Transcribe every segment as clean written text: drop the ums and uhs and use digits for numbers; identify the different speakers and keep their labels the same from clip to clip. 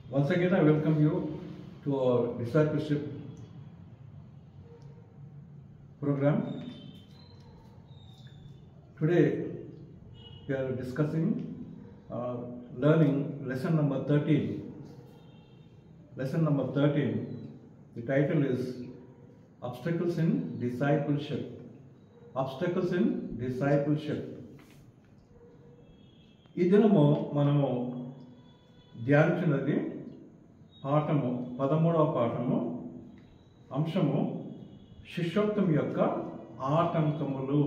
Speaker 1: Once again, I welcome you to our discipleship program. Today, we are discussing learning lesson number 13. Lesson number 13, the title is Obstacles in Discipleship. Obstacles in Discipleship. ఈ దినము మనము ధ్యానించినది పాఠము 13వ పాఠము అంశము శిష్యోక్తం యొక్క ఆటంకములు.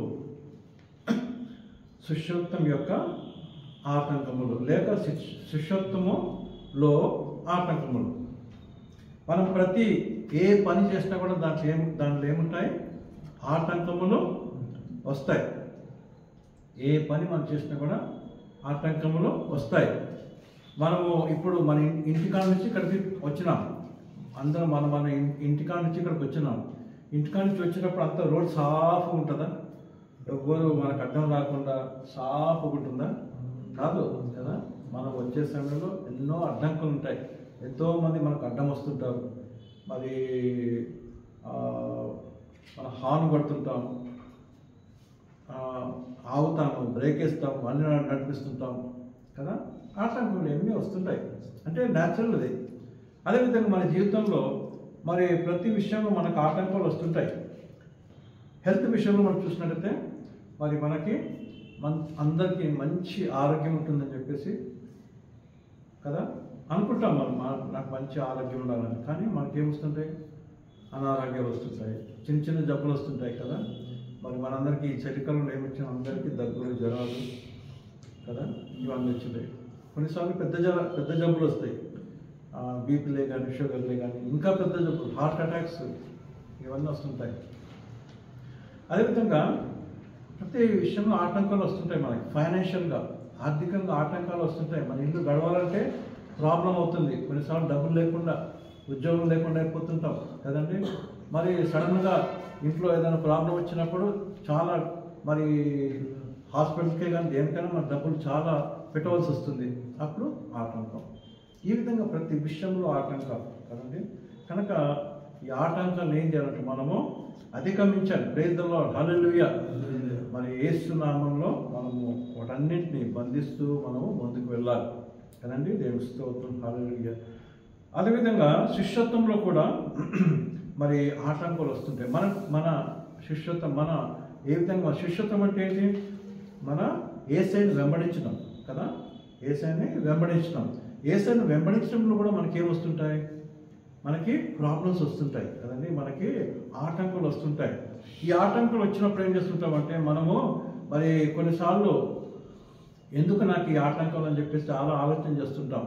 Speaker 1: శిష్యోక్తం యొక్క ఆటంకములు లేక శిష్యోక్తములో ఆటంకములు. మనం ప్రతి ఏ పని చేసినా కూడా దాంట్లో ఏముంటాయి? ఆటంకములు వస్తాయి. ఏ పని మనం చేసినా కూడా ఆటంకములు వస్తాయి. మనము ఇప్పుడు మన ఇంటికాడ నుంచి ఇక్కడికి వచ్చినాం. అందరం మన ఇంటికాడ నుంచి ఇక్కడికి వచ్చినాం. ఇంటికాడ నుంచి వచ్చినప్పుడు అంతా రోడ్ సాఫ్గా ఉంటుందా? ఎవ్వరు మనకు అడ్డం రాకుండా సాఫ్గా ఉంటుందా? కాదు కదా. మనం వచ్చే సమయంలో ఎన్నో అడ్డంకులు ఉంటాయి. ఎంతోమంది మనకు అడ్డం వస్తుంటారు. మరి మన హార్న్ కొడుతుంటాం, ఆగుతాము, బ్రేక్ వేస్తాము, అన్ని నడిపిస్తుంటాము కదా. ఆటంకులు ఎన్ని వస్తుంటాయి అంటే న్యాచురల్ అది. అదేవిధంగా మన జీవితంలో మరి ప్రతి విషయంలో మనకు ఆటంకాలు వస్తుంటాయి. హెల్త్ విషయంలో మనం చూసినట్టయితే మరి మనకి అందరికీ మంచి ఆరోగ్యం ఉంటుందని చెప్పేసి కదా అనుకుంటాం. మనం నాకు మంచి ఆరోగ్యం ఉండాలని, కానీ మనకేమొస్తుంటాయి? అనారోగ్యాలు వస్తుంటాయి, చిన్న చిన్న జబ్బులు వస్తుంటాయి కదా. మరి మనందరికీ చలికాలంలో ఏమొచ్చినా అందరికీ దగ్గులు, జ్వరాలు కదా ఇవన్నీ వచ్చినాయి. కొన్నిసార్లు పెద్ద జబ్బులు వస్తాయి. బీపీలే కానీ, షుగర్లే కానీ, ఇంకా పెద్ద జబ్బులు, హార్ట్ అటాక్స్ ఇవన్నీ వస్తుంటాయి. అదేవిధంగా ప్రతి విషయంలో ఆటంకాలు వస్తుంటాయి. మనకి ఫైనాన్షియల్గా, ఆర్థికంగా ఆటంకాలు వస్తుంటాయి. మన ఇల్లు గడవాలంటే ప్రాబ్లం అవుతుంది. కొన్నిసార్లు డబ్బులు లేకుండా, ఉద్యోగం లేకుండా అయిపోతుంటాం కదండి. మరి సడన్గా ఇంట్లో ఏదైనా ప్రాబ్లం వచ్చినప్పుడు చాలా మరి హాస్పిటల్కే కానీ దేనికైనా మన డబ్బులు చాలా పెట్టవలసి వస్తుంది. అప్పుడు ఆటంకం. ఈ విధంగా ప్రతి విషయంలో ఆటంకాలు కదండి. కనుక ఈ ఆటంకాలు ఏం చేయాలంటే మనము అధిగమించాలి. ప్రైజ్ ది లార్డ్, హల్లెలూయా. మరి యేసు నామములో మనము వాటన్నింటినీ బంధిస్తూ మనము ముందుకు వెళ్ళాలి కదండి. దేవుని స్తోత్రం, హల్లెలూయా. అదేవిధంగా శిష్యత్వంలో కూడా మరి ఆటంకాలు వస్తుంటాయి. మన శిష్యత్వం ఏ విధంగా శిష్యత్వం అంటే ఏంటి? మన యేసయ్యను వెంబడించడం కదా. యేసయ్యని వెంబడించడం. యేసయ్యను వెంబడించడంలో కూడా మనకి ఏమొస్తుంటాయి? మనకి ప్రాబ్లమ్స్ వస్తుంటాయి కదండి. మనకి ఆటంకాలు వస్తుంటాయి. ఈ ఆటంకాలు వచ్చినప్పుడు ఏం చేస్తుంటామంటే మనము మరి కొన్నిసార్లు ఎందుకు నాకు ఈ ఆటంకాలు అని చెప్పేసి చాలా ఆలోచన చేస్తుంటాం.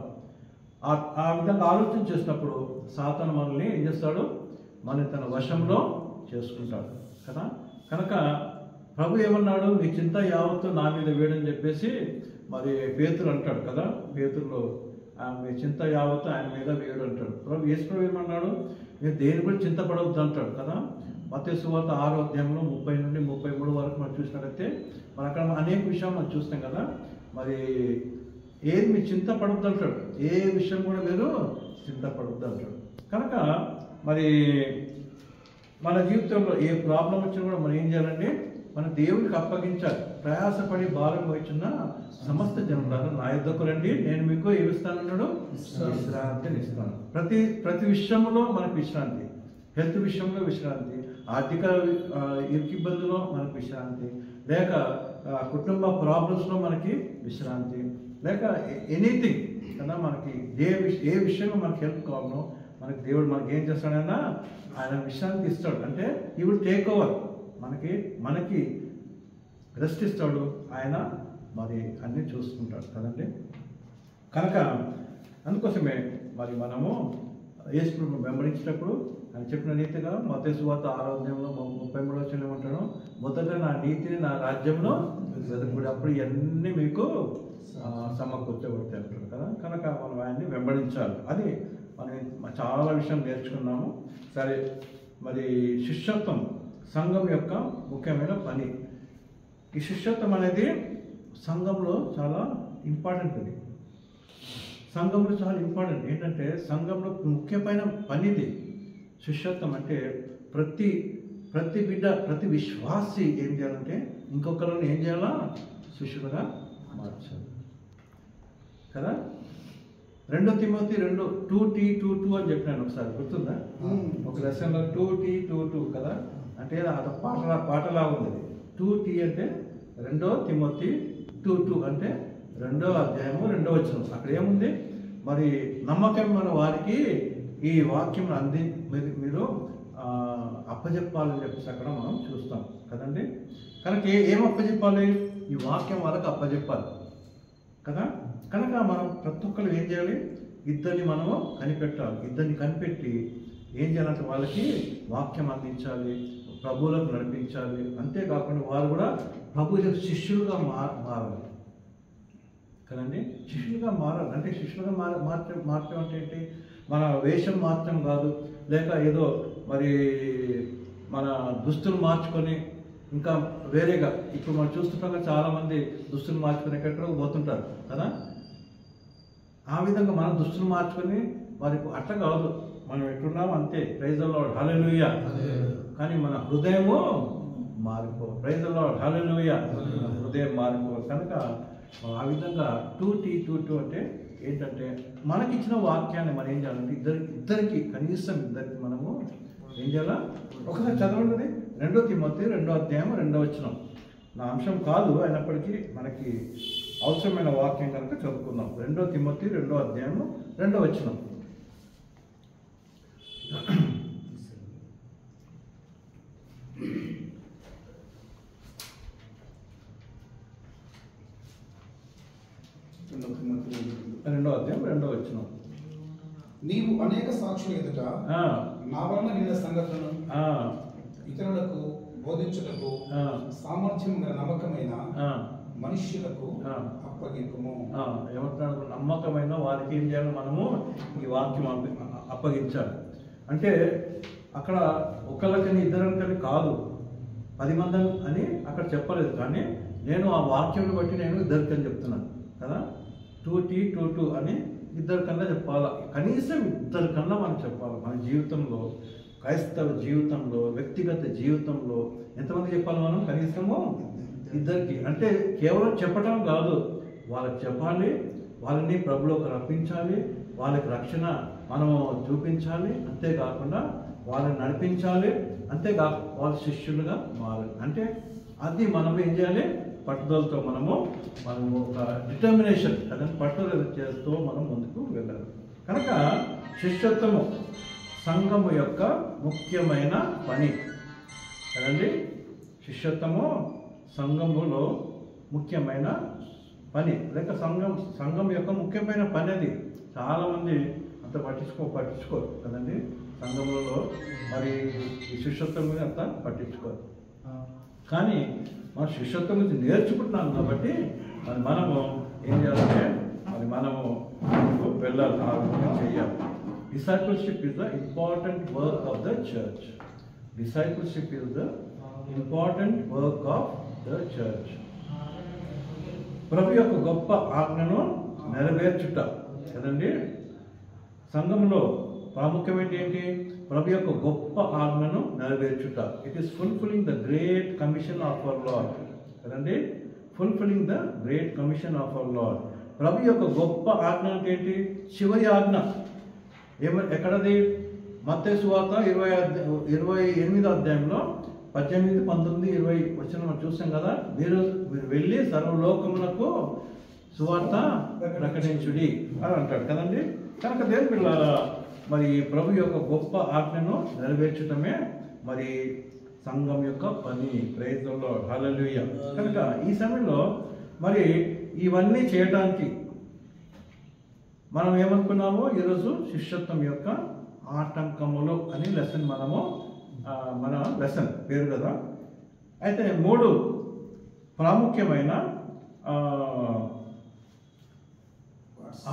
Speaker 1: ఆ విధంగా ఆలోచన చేసినప్పుడు సాతాను మనల్ని ఏం చేస్తాడు? మనని తన వశంలో చేసుకుంటాడు కదా. కనుక ప్రభు ఏమన్నాడు? మీ చింత యావత్తు నా మీద వేయడని చెప్పేసి మరి పేతురు అంటాడు కదా. పేతురులో మీ చింత యావత్తు ఆయన మీద వేయడు అంటాడు. యేసు ప్రభు ఏమన్నాడు? మీరు దేని కూడా చింతపడవద్దు అంటాడు కదా. మత్తయి సువార్త 6వ అధ్యాయంలో 30 నుండి 33 వరకు మనం చూసినట్లయితే మనం అక్కడ అనేక విషయాలు మనం చూస్తాం కదా. మరి ఏది మీరు చింతపడవద్దు అంటాడు. ఏ విషయం కూడా మీరు చింతపడవద్దు అంటాడు. కనుక మరి మన జీవితంలో ఏ ప్రాబ్లం వచ్చినా కూడా మనం ఏం చేయాలంటే మన దేవునికి అప్పగించాలి. ప్రయాసపడి భారం వహించిన సమస్త జనులారా నా యొద్దకు రండి, నేను మీకు ఏమిస్తానన్నాడు? విశ్రాంతిని ఇస్తాను. ప్రతి విషయంలో మనకు విశ్రాంతి. హెల్త్ విషయంలో విశ్రాంతి, ఆర్థిక ఇబ్బందులో మనకు విశ్రాంతి, లేక కుటుంబ ప్రాబ్లమ్స్లో మనకి విశ్రాంతి, లేక ఎనీథింగ్ కదా. మనకి ఏ విషయంలో మనకి హెల్ప్ కావాలో మనకి దేవుడు మనకి ఏం చేస్తాడైనా ఆయన విశ్రాంతి ఇస్తాడు. అంటే ఈ విల్ టేక్ ఓవర్. మనకి రెస్ట్ ఇస్తాడు. ఆయన మరి అన్నీ చూసుకుంటాడు కదండి. కనుక అందుకోసమే మరి మనము యేసు ప్రభువును వెంబడించేటప్పుడు ఆయన చెప్పిన రీతిగా మత్తయి సువార్త 6వ అధ్యాయంలో 33వ వచనంలో ఏమంటాడు? మొదట నా నీతిని, నా రాజ్యంలో వెతుకుడి, అప్పుడు ఇవన్నీ మీకు సమకూర్చబడతాయి అంటారు కదా. కనుక మనం ఆయన్ని వెంబడించాలి. అది మనం చాలా విషయం నేర్చుకున్నాము. సరే, మరి శిష్యత్వం సంఘం యొక్క ముఖ్యమైన పని. ఈ శిష్యత్వం అనేది సంఘంలో చాలా ఇంపార్టెంట్. ఇది సంఘంలో చాలా ఇంపార్టెంట్. ఏంటంటే సంఘంలో ముఖ్యమైన పనిది శిష్యత్వం. అంటే ప్రతి బిడ్డ, ప్రతి విశ్వాసి ఏం చేయాలంటే ఇంకొకరిని ఏం చేయాలా? శిష్యులుగా మార్చాలి కదా. 2 తిమోతి 2:2 అని చెప్పినాను ఒకసారి, గుర్తుందా? ఒక లెసన్లో 2:2 కదా. అంటే అది పాటలా ఉంది. 2T అంటే 2 తిమోతి 2:2 అంటే 2వ అధ్యాయము 2వ వచనం. అక్కడ ఏముంది? మరి నమ్మకమైన వారికి ఈ వాక్యం మీరు అప్పచెప్పాలని చెప్పేసి అక్కడ మనం చూస్తాం కదండి. కనుక ఏం అప్పచెప్పాలి? ఈ వాక్యం వాళ్ళకి అప్పచెప్పాలి కదా. కనుక మనం ప్రతి ఒక్కరు ఏం చేయాలి? ఇద్దరిని మనము కనిపెట్టాలి. ఇద్దరిని కనిపెట్టి ఏం చేయాలంటే వాళ్ళకి వాక్యం అందించాలి, ప్రభువులకు నడిపించాలి. అంతేకాకుండా వారు కూడా ప్రభు శిష్యులుగా మారాలి కదండి. శిష్యులుగా మారాలి అంటే శిష్యులుగా మార్చడం అంటే ఏంటి? మన వేషం మార్చడం కాదు, లేక ఏదో మరి మన దుస్తులు మార్చుకొని ఇంకా వేరేగా. ఇప్పుడు మనం చూస్తుంటాం చాలామంది దుస్తులు మార్చుకొని ఎక్కడెక్కడో పోతుంటారు కదా. ఆ విధంగా మనం దుస్తులు మార్చుకొని వారికి అట్లా కాదు. మనం ఎట్టున్నాం అంతే, ప్రైజ్ ది లార్డ్, హల్లెలూయా. కానీ మన హృదయము మారిపో, ప్రైజ్ ది లార్డ్, హల్లెలూయా. హృదయం మారిపో. కనుక ఆ విధంగా 2:2 అంటే ఏంటంటే మనకిచ్చిన వాక్యాన్ని మనం ఏం చేయాలంటే ఇద్దరికి కనీసం ఇద్దరికి మనము ఏం చేయాలా? ఒకసారి చదవండి 2 తిమోతి 2వ అధ్యాయం 2వ వచనం. నా అంశం కాదు, అయినప్పటికీ మనకి అవసరమైన వాక్యం కనుక చదువుకుందాం. 2 తిమోతి 2వ అధ్యాయం 2వ వచనం. రెండో అధ్యాయం 2వ వచనం.
Speaker 2: నీవు అనేక సాక్షుల ఎదుట నా వలన విన్న సంగతులను ఇతరులకు బోధించుటకు సామర్థ్యం గల నమ్మకమైన మనుష్యులకు అప్పగింపుము.
Speaker 1: ఏమంటున్నాడు? నమ్మకమైన వారికి ఏం చేయాలి? మనము ఈ వాక్యం అప్పగించాలి. అంటే అక్కడ ఒకళ్ళకని ఇద్దరికని కాదు, 10 మంది అని అక్కడ చెప్పలేదు. కానీ నేను ఆ వాక్యం బట్టి నేను ఇద్దరికని చెప్తున్నాను కదా. 2:2 అని ఇద్దరికన్నా చెప్పాలా, కనీసం ఇద్దరికన్నా మనం చెప్పాలి. మన జీవితంలో, క్రైస్తవ జీవితంలో, వ్యక్తిగత జీవితంలో ఎంతమంది చెప్పాలి మనం? కనీసము ఇద్దరికి. అంటే కేవలం చెప్పడం కాదు, వాళ్ళకి చెప్పాలి, వాళ్ళని ప్రభులోకి రప్పించాలి, వాళ్ళకి రక్షణ మనము చూపించాలి. అంతేకాకుండా వాళ్ళని నడిపించాలి, అంతేకాక వాళ్ళ శిష్యులుగా మారాలి. అంటే అది మనం ఏం చేయాలి? పట్టుదలతో మనము ఒక డిటర్మినేషన్ అదని పట్టుదల చేస్తూ మనం ముందుకు వెళ్ళాలి. కనుక శిష్యత్వము సంఘము యొక్క ముఖ్యమైన పని కదండి. శిష్యత్వము సంఘములో ముఖ్యమైన పని, లేక సంఘం యొక్క ముఖ్యమైన పని. అది చాలామంది అంత పట్టించుకోరు కదండి. సంఘములలో మరి ఈ శిష్యత్వం మీద అంత పట్టించుకోరు. కానీ మన శిష్యత్వం నుంచి నేర్చుకుంటున్నాం కాబట్టి మరి మనము ఏం చేయాలంటే మరి మనము వెళ్ళాలి, ఆ విధంగా చేయాలి. Discipleship is the important work of the church. Discipleship is the important work of the church. ప్రభు యొక్క గొప్ప ఆజ్ఞను నెరవేర్చుట కదండి. సంఘంలో ప్రాముఖ్యమైన ఏంటి? ప్రభు యొక్క గొప్ప ఆజ్ఞను నెరవేర్చుట. It is fulfilling the great commission of our lord కదండి. Fulfilling the great commission of our lord. ప్రభు యొక్క గొప్ప ఆజ్ఞ అంటే ఏంటి? చివరి ఆజ్ఞ. ఎక్కడది? మత్తయి సువార్త 28వ అధ్యాయంలో 18, 19, 20 వచ్చిన మనం చూసాం కదా. మీరు వెళ్ళి సర్వలోకములకు సువార్త ప్రకటించుడి అని అంటాడు కదండి. కనుక దేవుని పిల్లలారా, మరి ప్రభు యొక్క గొప్ప ఆజ్ఞను నెరవేర్చడమే మరి సంఘం యొక్క పని. ప్రైజ్ ది లార్డ్, హల్లెలూయా. కనుక ఈ సమయంలో మరి ఇవన్నీ చేయడానికి మనం ఏమనుకున్నామో ఈరోజు శిష్యత్వం యొక్క ఆటంకములు అని లెసన్ మన లెసన్ పేరు కదా. అయితే 3 ప్రాముఖ్యమైన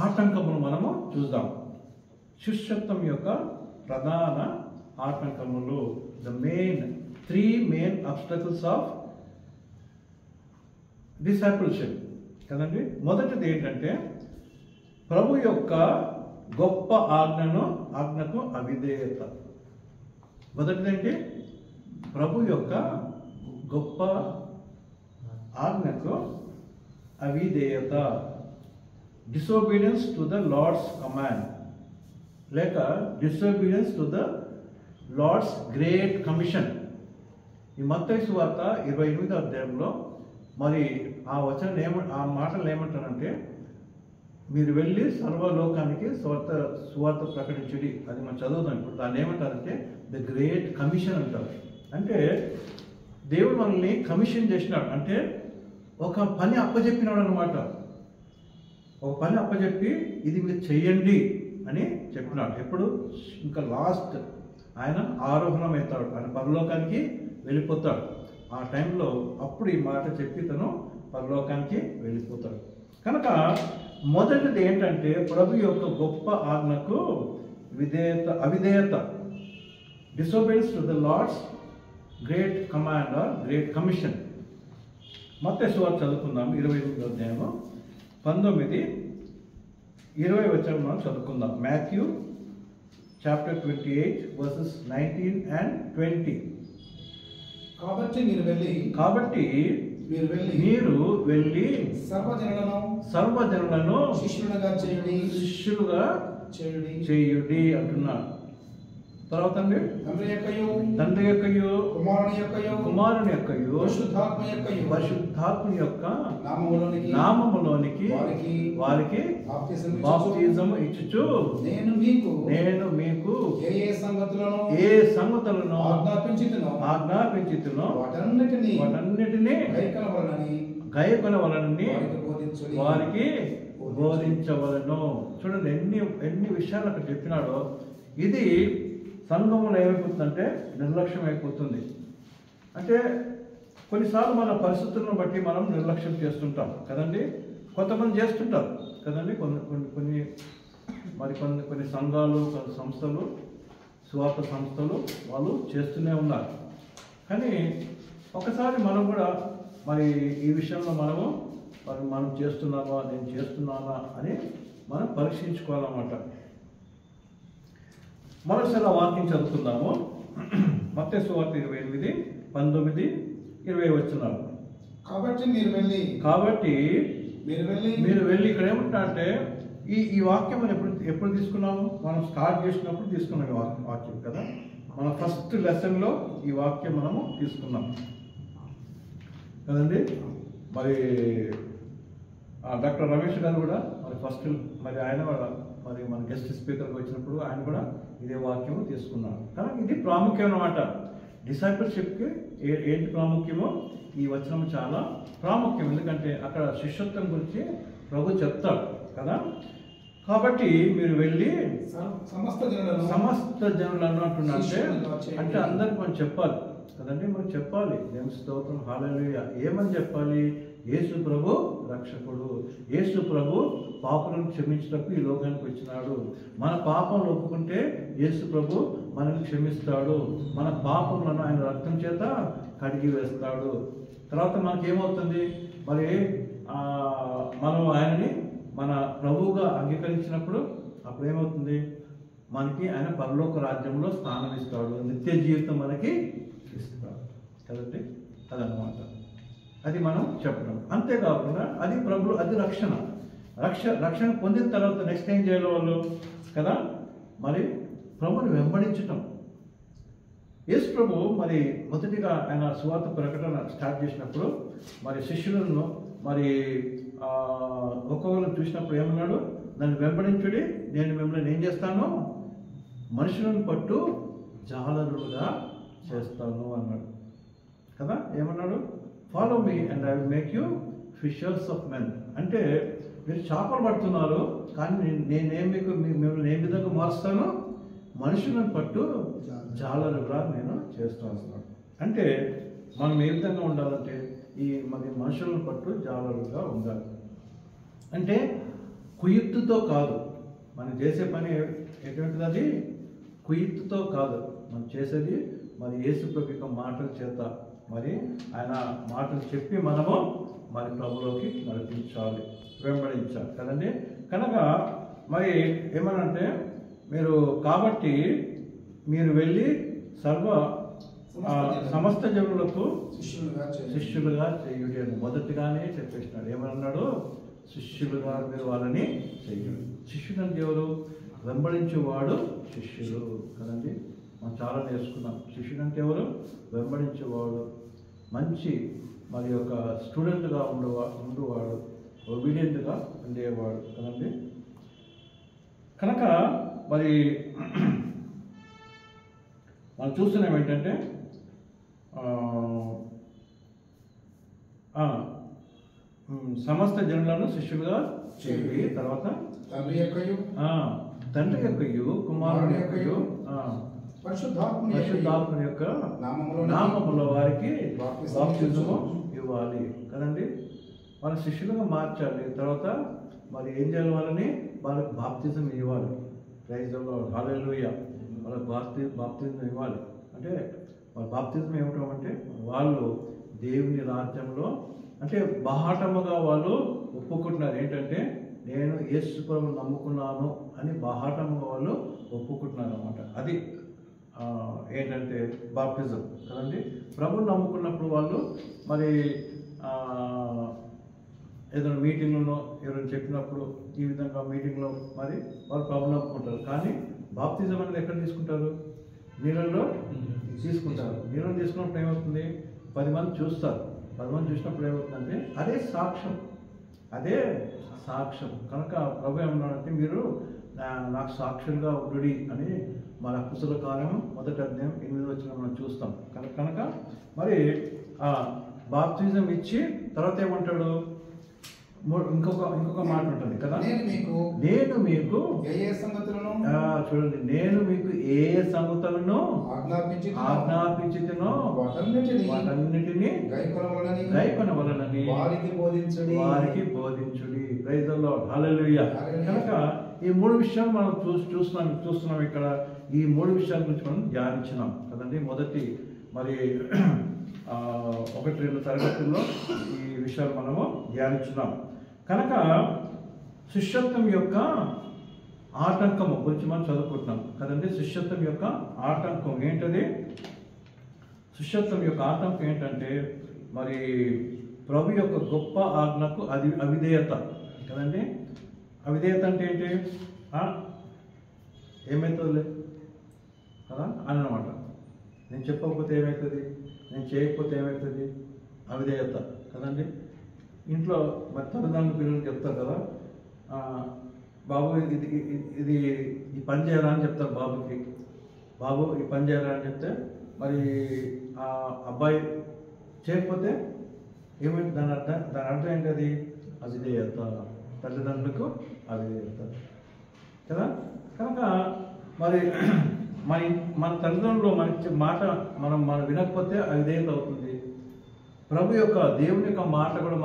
Speaker 1: ఆటంకములు మనము చూద్దాం. శిష్యత్వం యొక్క ప్రధాన ఆటంకములు, three main obstacles of discipleship కదండి. మొదటిది ఏంటంటే ప్రభు యొక్క గొప్ప ఆజ్ఞకు అవిధేయత. మొదటిదంటే ప్రభు యొక్క గొప్ప ఆజ్ఞకు అవిధేయత, disobedience to the lord's command, లేక disobedience to the lord's great commission. ఈ మత్తయి సువార్త 28వ అధ్యాయంలో మరి ఆ మాటలు ఏమంటారంటే, మీరు వెళ్ళి సర్వలోకానికి సువార్త ప్రకటించడి. అది మనం చదువుతాం ఇప్పుడు. దాన్ని ఏమంటారంటే ద గ్రేట్ కమిషన్ అంటారు. అంటే దేవుడు మనల్ని కమిషన్ చేసినాడు, అంటే ఒక పని అప్పచెప్పినాడు అనమాట. ఒక పని అప్పచెప్పి ఇది మీరు చెయ్యండి అని చెప్పినాడు. ఎప్పుడు? ఇంకా లాస్ట్ ఆయన ఆరోహణం అవుతాడు, ఆయన పరలోకానికి వెళ్ళిపోతాడు. ఆ టైంలో అప్పుడు ఈ మాట చెప్పి తను పరలోకానికి వెళ్ళిపోతాడు. కనుక మొదటిది ఏంటంటే ప్రభు యొక్క గొప్ప ఆజ్ఞకు అవిధేయత, disobedience to the lord's great command or great commission. Mattayi సువార్త చదువుకుందాం 28వ అధ్యాయము 19-20 వచనం మనం చదువుకుందాం. Matthew chapter 28 verses 19 and 20.
Speaker 2: కాబట్టి మీరు వెళ్ళి సర్వజనులను శిష్యులుగా చేయుడి అంటున్నారు. తర్వాత తండ్రి యొక్కయు కుమారుని యొక్కయు పరిశుద్ధాత్మ యొక్క నామములోనికి వారికి బాప్తిజము ఇచ్చుచు నేను మీకు ఏ సంగతులను ఆజ్ఞాపించితునో వాటన్నిటినీ గైకొనవలనని వారికి బోధించవలను. చూడండి ఎన్ని విషయాలు అక్కడ చెప్పినాడో. ఇది సంఘంలో ఏమైపోతుందంటే నిర్లక్ష్యం అయిపోతుంది. అంటే కొన్నిసార్లు మన పరిస్థితులను బట్టి మనం నిర్లక్ష్యం చేస్తుంటాం కదండి. కొంతమంది చేస్తుంటారు కదండి. కొన్ని సంఘాలు, కొన్ని సంస్థలు, స్వార్థ సంస్థలు వాళ్ళు చేస్తూనే ఉన్నారు. కానీ ఒకసారి మనం కూడా మరి ఈ విషయంలో మనం చేస్తున్నామా, నేను చేస్తున్నానా అని మనం పరీక్షించుకోవాలన్నమాట. మరోసారి ఆ వాక్యం చదువుకుందాము. మత్తయి సువార్త 28-19-20 వచనాలు. కాబట్టి మీరు వెళ్ళి ఇక్కడ ఏమంటా అంటే ఈ వాక్యం మనం ఎప్పుడు తీసుకున్నాము? మనం స్టార్ట్ చేసినప్పుడు తీసుకున్నాం ఈ వాక్యం కదా. మన ఫస్ట్ లెసన్లో ఈ వాక్యం మనము తీసుకున్నాం కదండి. మరి డాక్టర్ రమేష్ గారు కూడా మరి ఆయన మరి మన గెస్ట్ స్పీకర్కి వచ్చినప్పుడు ఆయన కూడా ఇదే వాక్యము తీసుకున్నాడు. కానీ ఇది ప్రాముఖ్యం అన్నమాట. డిసైపుల్షిప్కి ఏంటి ప్రాముఖ్యమో ఈ వచనం చాలా ప్రాముఖ్యం. ఎందుకంటే అక్కడ శిష్యత్వం గురించి ప్రభు చెప్తాడు కదా. కాబట్టి మీరు వెళ్ళి సమస్త జనులను అంటున్నారంటే అంటే అందరికి మనం చెప్పాలి కదండి. మనం చెప్పాలి, దేవుని స్తోత్రం, హల్లెలూయా. ఏమని చెప్పాలి? యేసు ప్రభు రక్షకుడు, యేసు ప్రభు పాపలను క్షమించడానికి ఈ లోకానికి వచ్చినాడు. మన పాపం ఒప్పుకుంటే యేసు ప్రభు మనల్ని క్షమిస్తాడు. మన పాపములను ఆయన రక్తం చేత కడిగి వేస్తాడు. తర్వాత మనకేమవుతుంది? మరి మనం ఆయనని మన ప్రభువుగా అంగీకరించినప్పుడు అప్పుడు ఏమవుతుంది? మనకి ఆయన పరలోక రాజ్యంలో స్థానం ఇస్తాడు, నిత్య జీవితం మనకి ఇస్తాడు కదండి. అదనమాట, అది మనం చెప్పడం. అంతేకాకుండా అది ప్రభు, అది రక్షణ పొందిన తర్వాత నెక్స్ట్ ఏం చేయాలి వాళ్ళు కదా? మరి ప్రభుని వెంబడించటం. యేసు ప్రభు మరి మొదటిగా ఆయన సువార్త ప్రకటన స్టార్ట్ చేసినప్పుడు మరి శిష్యులను మరి ఒక్కొక్కరు చూసినప్పుడు ఏమన్నాడు? నన్ను వెంబడించుడి, నేను మిమ్మల్ని ఏం చేస్తాను? మనుషులను పట్టు జాలరులుగా చేస్తాను అన్నాడు కదా. ఏమన్నాడు? Follow me and I will make you fishers of men. అంటే మీరు చేపలు పడుతున్నారు, కానీ మిమ్మల్ని ఏ విధంగా మారుస్తాను? మనుషులను పట్టు జాలరుగా నేను చేస్తాను. అంటే మనం ఏ విధంగా ఉండాలంటే మరి మనుషులను పట్టు జాలరుగా ఉండాలి. అంటే కుయుక్తుతో కాదు మనం చేసే పని. ఎటువంటిది అది? కుయుక్తుతో కాదు మనం చేసేది. మరి యేసు ప్రభు యొక్క మాటల చేత మరి ఆయన మాటలు చెప్పి మనము మరి ప్రభులోకి నడిపించాలి, వెంబడించాలి కదండి. కనుక మరి ఏమనంటే మీరు కాబట్టి మీరు వెళ్ళి సమస్త జనులకు శిష్యులుగా చేయుడి అని మొదటిగానే చెప్పేసినాడు. ఏమన్నాడు? శిష్యులుగా మీరు వాళ్ళని చేయుడు. శిష్యుడు అంటే ఎవరు? వెంబడించేవాడు శిష్యులు కదండి. మనం చాలా నేర్చుకున్నాం. శిష్యుడు అంటే ఎవరు? వెంబడించేవాడు, మంచి మరి యొక్క స్టూడెంట్గా ఉండేవాడు, ఒబీడియంట్గా ఉండేవాడు కదండి. కనుక మరి మనం చూస్తున్నాం ఏంటంటే సమస్త జనులను శిష్యులుగా చేయి. తర్వాత తండ్రి యొక్కయు కుమారుని యొక్కయు పరిశుద్ధాత్మని యొక్క నామములో వారికి బాప్తిజము ఇవ్వాలి కదండి. వాళ్ళ శిష్యులుగా మార్చాలి. తర్వాత మరి ఏం చేయాలి? వాళ్ళకి బాప్తిజం ఇవ్వాలి. ప్రైజ్ ద లార్డ్, హల్లెలూయా. వాళ్ళకి బాప్తిజం ఇవ్వాలి. అంటే వాళ్ళ బాప్తిజం ఏమిటంటే వాళ్ళు దేవుని రాజ్యంలో అంటే బాహాటముగా వాళ్ళు ఒప్పుకుంటున్నారు. ఏంటంటే నేను యేసు ప్రభువుని నమ్ముకున్నాను అని బాహాటముగా వాళ్ళు ఒప్పుకుంటున్నారు అన్నమాట. అది ఏంటంటే బాప్తిజం కదండి. ప్రభువుని నమ్ముకున్నప్పుడు వాళ్ళు మరి ఏదైనా మీటింగ్లో ఎవరైనా చెప్పినప్పుడు ఈ విధంగా మీటింగ్లో మరి వాళ్ళు ప్రభువుని నమ్ముకుంటారు. కానీ బాప్తిజం అనేది ఎక్కడ తీసుకుంటారు? నీళ్ళల్లో తీసుకుంటారు. నీళ్ళని తీసుకున్నప్పుడు ఏమవుతుంది? 10 మంది చూస్తారు. 10 మంది చూసినప్పుడు ఏమవుతుందంటే అదే సాక్ష్యం. కనుక ప్రభు ఏమన్నాడంటే మీరు నాకు సాక్షులుగా ఉండుడి అని మన అపుస్తల కార్యం 1వ అధ్యాయం 8వ వచనం మనం చూస్తాం. కనుక మరి బాప్తిజం ఇచ్చి తర్వాత ఏమంటాడు? ఇంకొక మాట ఉంటుంది కదా, నేను మీకు చూడండి, నేను మీకు ఏ సంగతులను ఆజ్ఞాపించితినో వాటన్నిటిని గైకొనవలెనని వారికి బోధించుడి. ప్రైజ్ ది లార్డ్, హల్లెలూయా. కనుక ఈ 3 విషయాలు మనం చూస్తున్నాం ఇక్కడ. ఈ 3 విషయాల గురించి మనం ధ్యానించినాం కదండి. మొదటి మరి 1-2 తరగతుల్లో ఈ విషయాలు మనము ధ్యానించున్నాం. కనుక శిష్యత్వం యొక్క ఆటంకము గురించి మనం చదువుకుంటున్నాం కదండి. శిష్యత్వం యొక్క ఆటంకం ఏంటది? శిష్యత్వం యొక్క ఆటంకం ఏంటంటే మరి ప్రభు యొక్క గొప్ప ఆజ్ఞకు అవిధేయత కదండి. అవిధేయత అంటే ఏంటి? ఏమవుతుందిలే కదా అన్నమాట. నేను చెప్పకపోతే ఏమవుతుంది, నేను చేయకపోతే ఏమవుతుంది? అవిధేయత కదండి. ఇంట్లో మరి తల్లిదండ్రులు పిల్లలు చెప్తారు కదా, బాబు ఇది ఈ పని చేయాలా అని చెప్తారు బాబుకి. బాబు ఈ పని చేయాలా అని చెప్తే మరి ఆ అబ్బాయి చేయకపోతే ఏమైంది? దాని అర్థం ఏంటది? అవిధేయత. తల్లిదండ్రులకు అవిధేయత కదా. కనుక మరి మన తల్లిదండ్రులు మన మాట మనం వినకపోతే అవిధేయత అవుతుంది. ప్రభు యొక్క దేవుని యొక్క మాట కూడా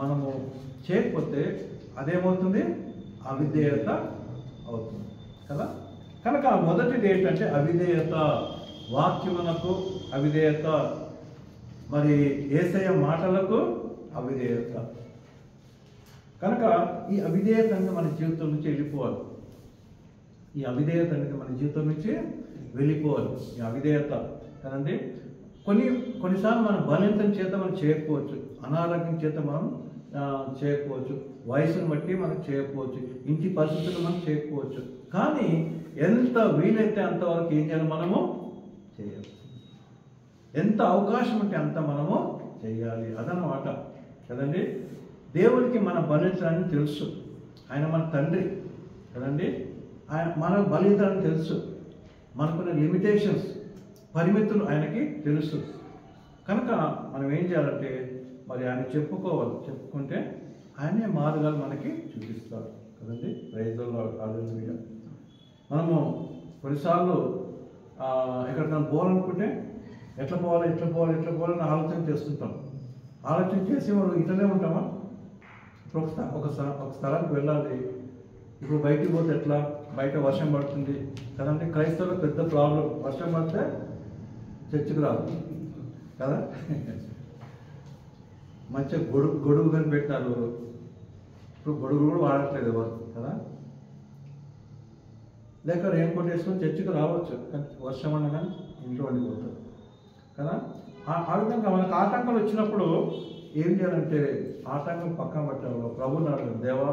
Speaker 2: మనము చేయకపోతే అదేమవుతుంది? అవిధేయత అవుతుంది కదా. కనుక మొదటిది ఏంటంటే అవిధేయత. వాక్యమునకు అవిధేయత, మరి యేసయ్య మాటలకు అవిధేయత. కనుక ఈ అవిధేయత అనేది మన జీవితం నుంచి వెళ్ళిపోవాలి. ఈ అవిధేయత అనేది మన జీవితం నుంచి వెళ్ళిపోవాలి. ఈ అవిధేయత కదండి. కొన్నిసార్లు మన బలహీనత చేత మనం చేయకపోవచ్చు, అనారోగ్యం చేత మనం చేయకపోవచ్చు, వయసును బట్టి మనం చేయకపోవచ్చు, ఇంటి పరిస్థితులు మనం చేయకపోవచ్చు. కానీ ఎంత వీలైతే అంతవరకు ఏం చేయాలి? మనము చేయాలి. ఎంత అవకాశం ఉంటే అంత మనము చేయాలి. అదనమాట కదండి. దేవునికి మన బలహీనతలని తెలుసు. ఆయన మన తండ్రి కదండి. ఆయన మన బలహీనతలని తెలుసు. మనకున్న లిమిటేషన్స్, పరిమితులు ఆయనకి తెలుసు. కనుక మనం ఏం చేయాలంటే మరి ఆయన చెప్పుకుంటే ఆయనే మార్గాలు మనకి చూపిస్తాడు కదండి. ప్రైజ్ ది లార్డ్, హల్లెలూయా. మనము కొన్నిసార్లు ఎక్కడికైనా పోవాలనుకుంటే ఎట్లా పోవాలని ఆలోచన చేస్తుంటాం. ఆలోచన చేసి మనం ఇట్లనే ఉంటామా? ఇప్పుడు ఒక స్థలానికి వెళ్ళాలి. ఇప్పుడు బయటికి పోతే ఎట్లా? బయట వర్షం పడుతుంది కదండి. క్రైస్తవులకు పెద్ద ప్రాబ్లం, వర్షం పడితే చర్చికి రాదు కదా. మంచిగా గొడుగు కనిపెట్టారు
Speaker 1: ఇప్పుడు గొడుగులు కూడా వాడట్లేదు ఎవరు కదా. లేక రెయిన్ కోట్ వేసుకొని చర్చికి రావచ్చు, కానీ వర్షం అనగానే ఇంట్లో వండిపోతారు కదా. ఆ విధంగా మనకు ఆటంకాలు వచ్చినప్పుడు ఏం చేయాలంటే ఆటంకం పక్కన పెట్టాలి. ప్రభుని అడగదు, దేవా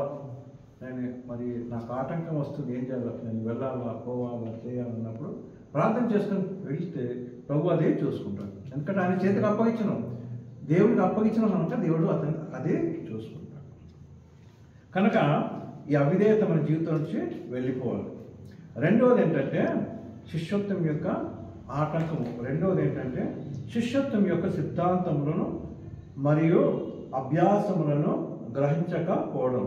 Speaker 1: నేను మరి నాకు ఆటంకం వస్తుంది, ఏం చేయాలి, నేను వెళ్ళాలా పోవాలా చేయాలన్నప్పుడు ప్రార్థన చేసుకుని వెళ్తే ప్రభు అదే చూసుకుంటాడు. ఎందుకంటే ఆయన చేతికి అప్పగించినాం, దేవుడికి అప్పగించినాం కనుక దేవుడు అతను అదే చూసుకుంటాడు. కనుక ఈ అవిధేయత మన జీవితం నుంచి వెళ్ళిపోవాలి. రెండవది ఏంటంటే శిష్యత్వం యొక్క ఆటంకము. రెండవది ఏంటంటే శిష్యత్వం యొక్క సిద్ధాంతములను మరియు అభ్యాసములను గ్రహించకపోవడం.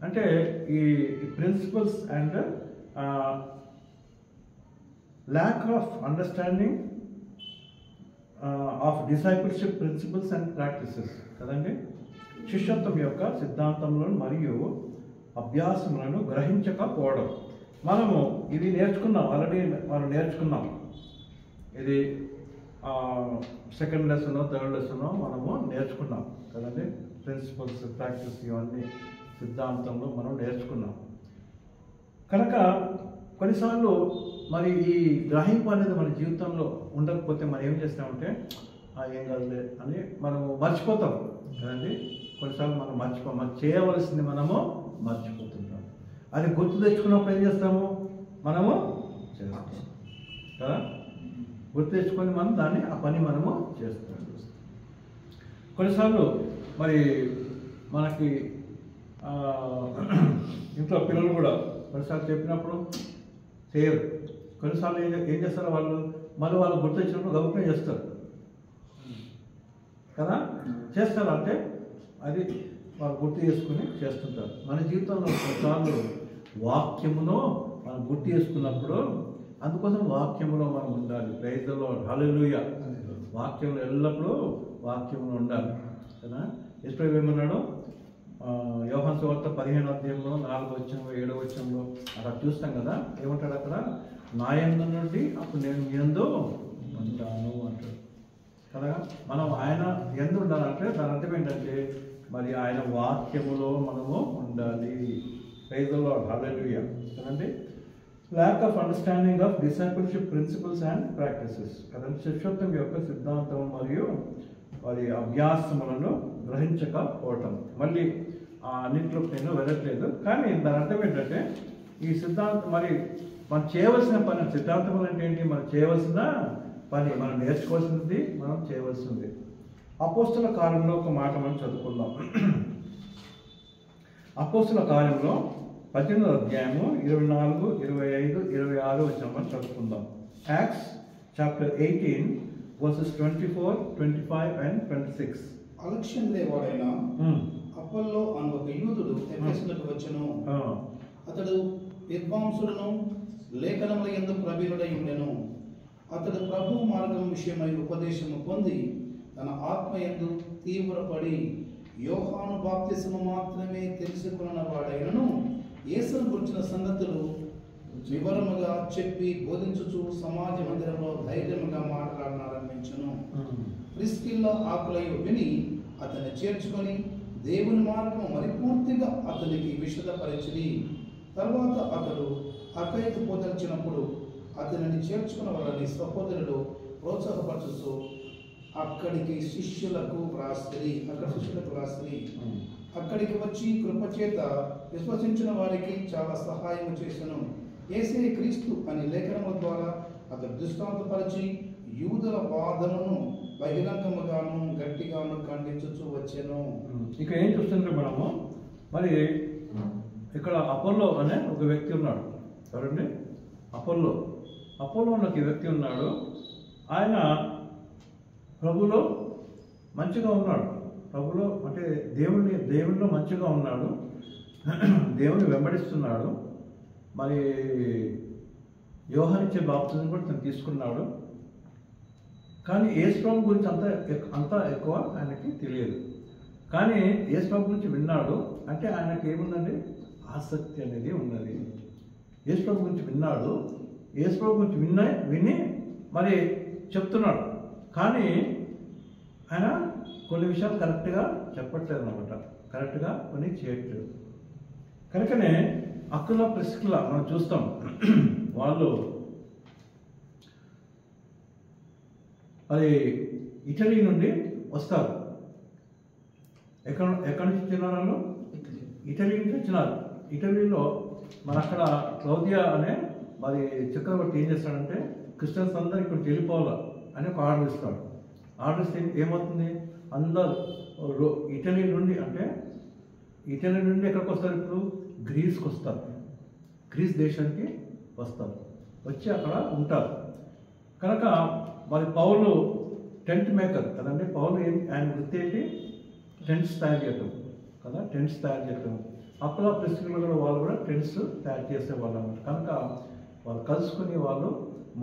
Speaker 1: అంటే ఈ principles and lack of understanding of discipleship principles and practices కదండి. శిష్యత్వం యొక్క సిద్ధాంతములను మరియు అభ్యాసములను గ్రహించకపోవడం. మనము ఇది నేర్చుకున్నాం, ఆల్రెడీ మనం నేర్చుకున్నాం. ఇది సెకండ్ లెసన్ థర్డ్ లెసన్ మనము నేర్చుకున్నాం కదండి. ప్రిన్సిపల్స్ ప్రాక్టీస్ ఇవన్నీ సిద్ధాంతంలో మనం నేర్చుకున్నాం. కనుక కొన్నిసార్లు మరి ఈ గ్రహింపు అనేది మన జీవితంలో ఉండకపోతే మనం ఏం చేస్తామంటే ఏం కాదులే అని మనము మర్చిపోతాం కదండి. కొన్నిసార్లు మనం మనం చేయవలసింది మనము మర్చిపోతుంటాం. అది గుర్తు తెచ్చుకున్నప్పుడు ఏం చేస్తాము, మనము చేస్తాం కదా. గుర్తు తెచ్చుకొని మనం దాన్ని ఆ పని మనము చేస్తాం. కొన్నిసార్లు మరి మనకి ఇంట్లో పిల్లలు కూడా కొన్నిసార్లు చెప్పినప్పుడు చేయరు. కొన్నిసార్లు ఏం చేస్తారు వాళ్ళు, మళ్ళీ వాళ్ళు గుర్తు తెచ్చినప్పుడు గౌరవం చేస్తారు కదా. చేస్తారు అంటే అది వాళ్ళు గుర్తు చేసుకుని చేస్తుంటారు. మన జీవితంలో కొన్నిసార్లు వాక్యమును మనం గుర్తు చేసుకున్నప్పుడు అందుకోసం వాక్యములో మనం ఉండాలి. ప్రైజ్ ది లార్డ్, హల్లెలూయా. వాక్యంలో ఎల్లప్పుడూ వాక్యములో ఉండాలి కదా. యేసు ఏమన్నాడు, యోహాను సువార్త 15వ అధ్యాయంలో 4వ వచనంలో 7వ వచనంలో అక్కడ చూస్తాం కదా. ఏమంటాడు అక్కడ, నా యందు నుండి అప్పుడు నేను మీ యందు ఉంటాను అంటాడు కదా. మనం ఆయన యందు ఉండాలంటే దాని అర్థం ఏంటంటే మరి ఆయన వాక్యములో మనము ఉండాలి. ప్రైజ్ ది లార్డ్, హల్లెలూయా కదండి. Lack of understanding of discipleship principles and practices కదండి. శిష్యత్వం యొక్క సిద్ధాంతం మరియు వారి అభ్యాసములను గ్రహించకపోవటం. మళ్ళీ అన్నింటిలోకి నేను వెళ్ళట్లేదు, కానీ దాని అర్థం ఏంటంటే ఈ సిద్ధాంతం మరి మనం చేయవలసిన పని. సిద్ధాంతం అంటే ఏంటి, మనం చేయవలసిన పని, మనం నేర్చుకోవాల్సింది, మనం చేయవలసింది. అపోస్తుల కార్యంలో ఒక మాట మనం చదువుకుందాం. అపోస్తుల కార్యంలో 18వ అధ్యాయము 24, 25, 26 వచనం మనం చదువుకుందాం. Acts chapter 18 verses 24, 25 and 26.
Speaker 3: అలక్ష్యం లేవాడైన అపోల్లో అను ఒక యూదుడు ఎఫెసునకు వచ్చెను. అతడు విద్వాంసుడును లేఖనముల యందు ప్రవీణుడై ఉండెను. అతడు ప్రభు మార్గం విషయమై ఉపదేశము పొంది తన ఆత్మ యందు తీవ్రపడి యోహాను బాప్తిసము మాత్రమే తెలుసుకున్న వాడైనను యేసును గురించిన సంగతులు వివరముగా చెప్పి బోధించుచు సమాజ మందిరంలో ధైర్యముగా మాట్లాడాలనిపించను. ప్రిస్కిల్లా ఆకులయు విని అతన్ని చేర్చుకొని దేవుని మార్గం మరిపూర్తిగా అతనికి విశదపరిచిరి. తర్వాత అతడు అక్కడికి పోదలిచినప్పుడు అతనిని చేర్చుకున్న వాళ్ళని సహోదరులు ప్రోత్సాహపరచుతూ అక్కడికి శిష్యులకు వ్రాసిరి. అక్కడికి వచ్చి కృపచేత విశ్వసించిన వారికి చాలా సహాయం చేసెను. యేసే క్రీస్తు అని లేఖనముల ద్వారా అతడు దృష్టాంతపరిచి యూదుల వాదమును బహిరంగముగాను గట్టిగాను ఖండించుచూ వచ్చెను.
Speaker 1: ఇక ఏం చూస్తుంటే మనము మరి ఇక్కడ అపోల్లో అనే ఒక వ్యక్తి ఉన్నాడు. చూడండి, అపోల్లో అన్న ఒక వ్యక్తి ఉన్నాడు. ఆయన ప్రభులో మంచిగా ఉన్నాడు. ప్రభులో అంటే దేవునిలో మంచిగా ఉన్నాడు. దేవుని వెంబడిస్తున్నాడు. మరి యోహానిచ్చే బాప్తిజం కూడా తను తీసుకున్నాడు. కానీ యేసు ప్రభు గురించి అంతా ఎక్కువ ఆయనకి తెలియదు. కానీ యేసు ప్రభు గురించి విన్నాడు. అంటే ఆయనకి ఏముందండి, ఆసక్తి అనేది ఉన్నది. యేసు ప్రభు గురించి విన్నాడు. యేసు ప్రభు గురించి విని మరి చెప్తున్నాడు. కానీ ఆయన కొన్ని విషయాలు కరెక్ట్గా చెప్పట్లేదు అన్నమాట.
Speaker 2: కరెక్ట్గా కొన్ని చేయట్లేదు. కనుకనే అక్కుల ప్రిస్కిల మనం చూస్తాం, వాళ్ళు అది ఇటలీ నుండి వస్తారు. ఎక్కడి నుంచి వచ్చినారు వాళ్ళు? ఇటలీ నుంచి వచ్చినారు. ఇటలీలో మన అక్కడ క్లౌదియా అనే మరి చక్రవర్తి ఏం చేస్తాడంటే క్రిస్టియన్స్ అందరూ ఇక్కడికి వెళ్ళిపోవాలా అని ఒక ఆర్డర్ ఇస్తాడు. ఆర్డర్ ఇస్తే ఏమవుతుంది, అందరూ ఇటలీ నుండి ఎక్కడికి వస్తారు? ఇప్పుడు గ్రీస్కి వస్తారు. గ్రీస్ దేశానికి వస్తారు, వచ్చి అక్కడ ఉంటారు. కనుక మరి పౌలు టెంట్ మేకర్ కదండి. పౌలు ఆయన వృత్తి ఏంటి? టెంట్స్ తయారు చేయటం కదా, టెంట్స్ తయారు చేయటం. అప్పుడు ప్రెసిడెంట్లు కూడా వాళ్ళు కూడా టెంట్స్ తయారు చేసేవాళ్ళు అన్నమాట. కనుక వాళ్ళు కలుసుకుని వాళ్ళు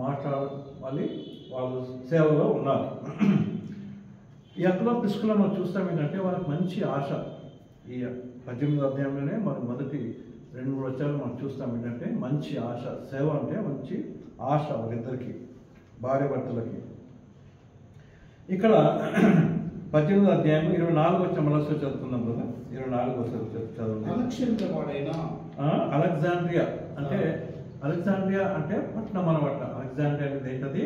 Speaker 2: మాట్లాడాలి, వాళ్ళు సేవలో ఉన్నారు. ఈ అక్కుల ప్రిస్కిల మనం చూస్తాం ఏంటంటే వాళ్ళకి మంచి ఆశ. ఈ 18వ అధ్యాయంలోనే మనం మొదటి 2-3 వచ్చాలు మనం చూస్తాం ఏంటంటే మంచి ఆశ. సేవ అంటే మంచి ఆశ వాళ్ళిద్దరికి, భార్య భర్తలకి. ఇక్కడ 18వ అధ్యాయం 24 వచ్చిన మనసు చదువుకుందాం కదా. 24 చదువు. అలెగ్జాండ్రియా అంటే పట్టణం అనమాట. అలెగ్జాండ్రియా అనేది ఏంటది?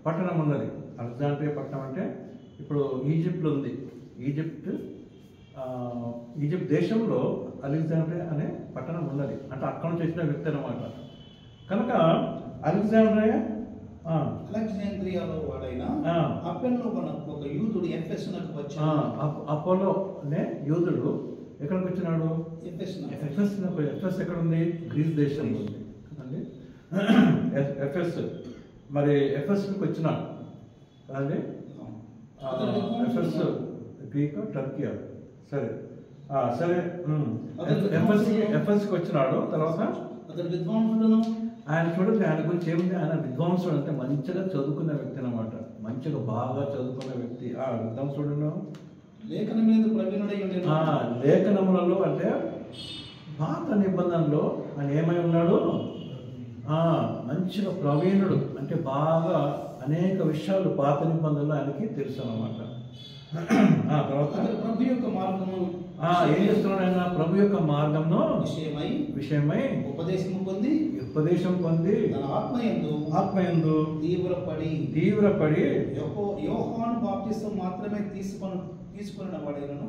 Speaker 2: పట్టణం ఉన్నది. అలెగ్జాండ్రియా పట్టణం అంటే ఇప్పుడు ఈజిప్ట్లో ఉంది. ఈజిప్ట్ దేశంలో అలెగ్జాండ్రియా అనే పట్టణం ఉన్నది. అంటే అక్కడ నుంచి వచ్చిన వ్యక్తి అనమాట. కనుక
Speaker 3: అలెగ్జాండ్రియాలో వాడైన అపోలో ఒక యూదుడు ఎఫెసునకు వచ్చాడు.
Speaker 2: అపోలో అనే యూదుడు ఎక్కడికి వచ్చినాడు? ఎఫెస్ ఎక్కడ ఉంది? గ్రీస్ దేశంలో ఉంది కదండి. మరి ఎఫెస్కి వచ్చినాడు కదండి. ఎఫెస్ గ్రీక్, టర్కీ. సరే ఎఫెస్కి వచ్చినాడు. తర్వాత ఆయన చూడండి, ఆయన గురించి ఏముంది? ఆయన విద్వాంసుడు, అంటే మంచిగా చదువుకున్న వ్యక్తి అనమాట. మంచిగా బాగా చదువుకున్న వ్యక్తి. విద్వాంసుడు లేఖనములలో అంటే పాత నిబంధనలో ఆయన ఏమై ఉన్నాడు? మంచిగా ప్రవీణుడు, అంటే బాగా అనేక విషయాలు పాత నిబంధనలో ఆయనకి తెలుసు అన్నమాట. తర్వాత
Speaker 3: ప్రభు యొక్క మార్గము
Speaker 2: ఏం చేస్తున్నాడు ఆయన? ప్రభు యొక్క మార్గంలో విషయమై ఉపదేశం పొంది ఆత్మయందు తీవ్రపడి
Speaker 3: యోహాను బాప్తిసం మాత్రమే తీసుకున్న వాడైనను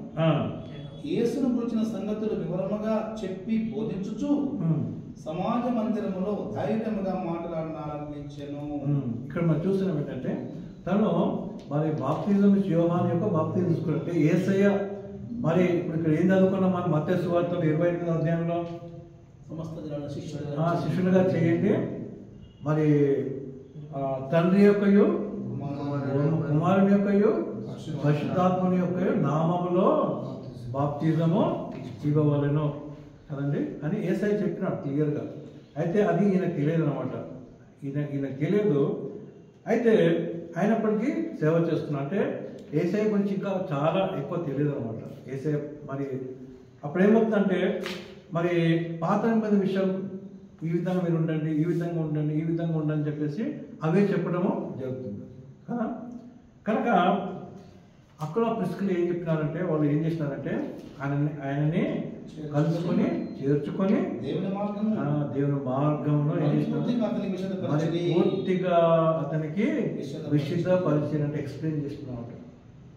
Speaker 3: యేసును గురించిన సంగతులు వివరముగా చెప్పి బోధించుచు సమాజ మందిరములో ధైర్యముగా మాట్లాడాలనిపించెను.
Speaker 2: ఇక్కడ మనం చూస్తున్నాం ఏంటంటే తను మరి బాప్తిజం యోహాను యొక్క బాప్తిజం తీసుకున్నట్టే యేసయ్య. మరి ఇప్పుడు ఇక్కడ ఏం చదువుకున్నాం మనం? మత్తయి సువార్తలో 28వ అధ్యాయంలో శిష్యులుగా చేయండి, మరి తండ్రి యొక్కయు కుమారుని యొక్కయు పరిశుద్ధాత్మని యొక్క నామములో బాప్తిజము ఇవ్వవలెను కదండి అని యేసయ్య చెప్పినాడు క్లియర్గా. అయితే అది ఈయనకు తెలియదు అనమాట. ఈయనకు తెలియదు. అయితే అయినప్పటికీ సేవ చేస్తున్నా. అంటే యేసయ్య గురించి ఇంకా చాలా ఎక్కువ తెలియదు అనమాట. యేసయ్య మరి అప్పుడు ఏమవుతుందంటే మరి పాత నిబంధన విషయాలు ఈ విధంగా మీరు ఉండండి, ఈ విధంగా ఉండండి, ఈ విధంగా ఉండండి చెప్పేసి అవే చెప్పడము జరుగుతుంది కదా. కనుక అక్కడ ప్రిస్కిలు ఏం చెప్పినారంటే వాళ్ళు ఏం చేసినారంటే ఆయనని కలుసుకొని చేర్చుకొని దేవుని మార్గంలో ఏం చేసినారు? మరి పూర్తిగా అతనికి విషిత పరిచయం అంటే ఎక్స్ప్లెయిన్ చేస్తున్నమాట.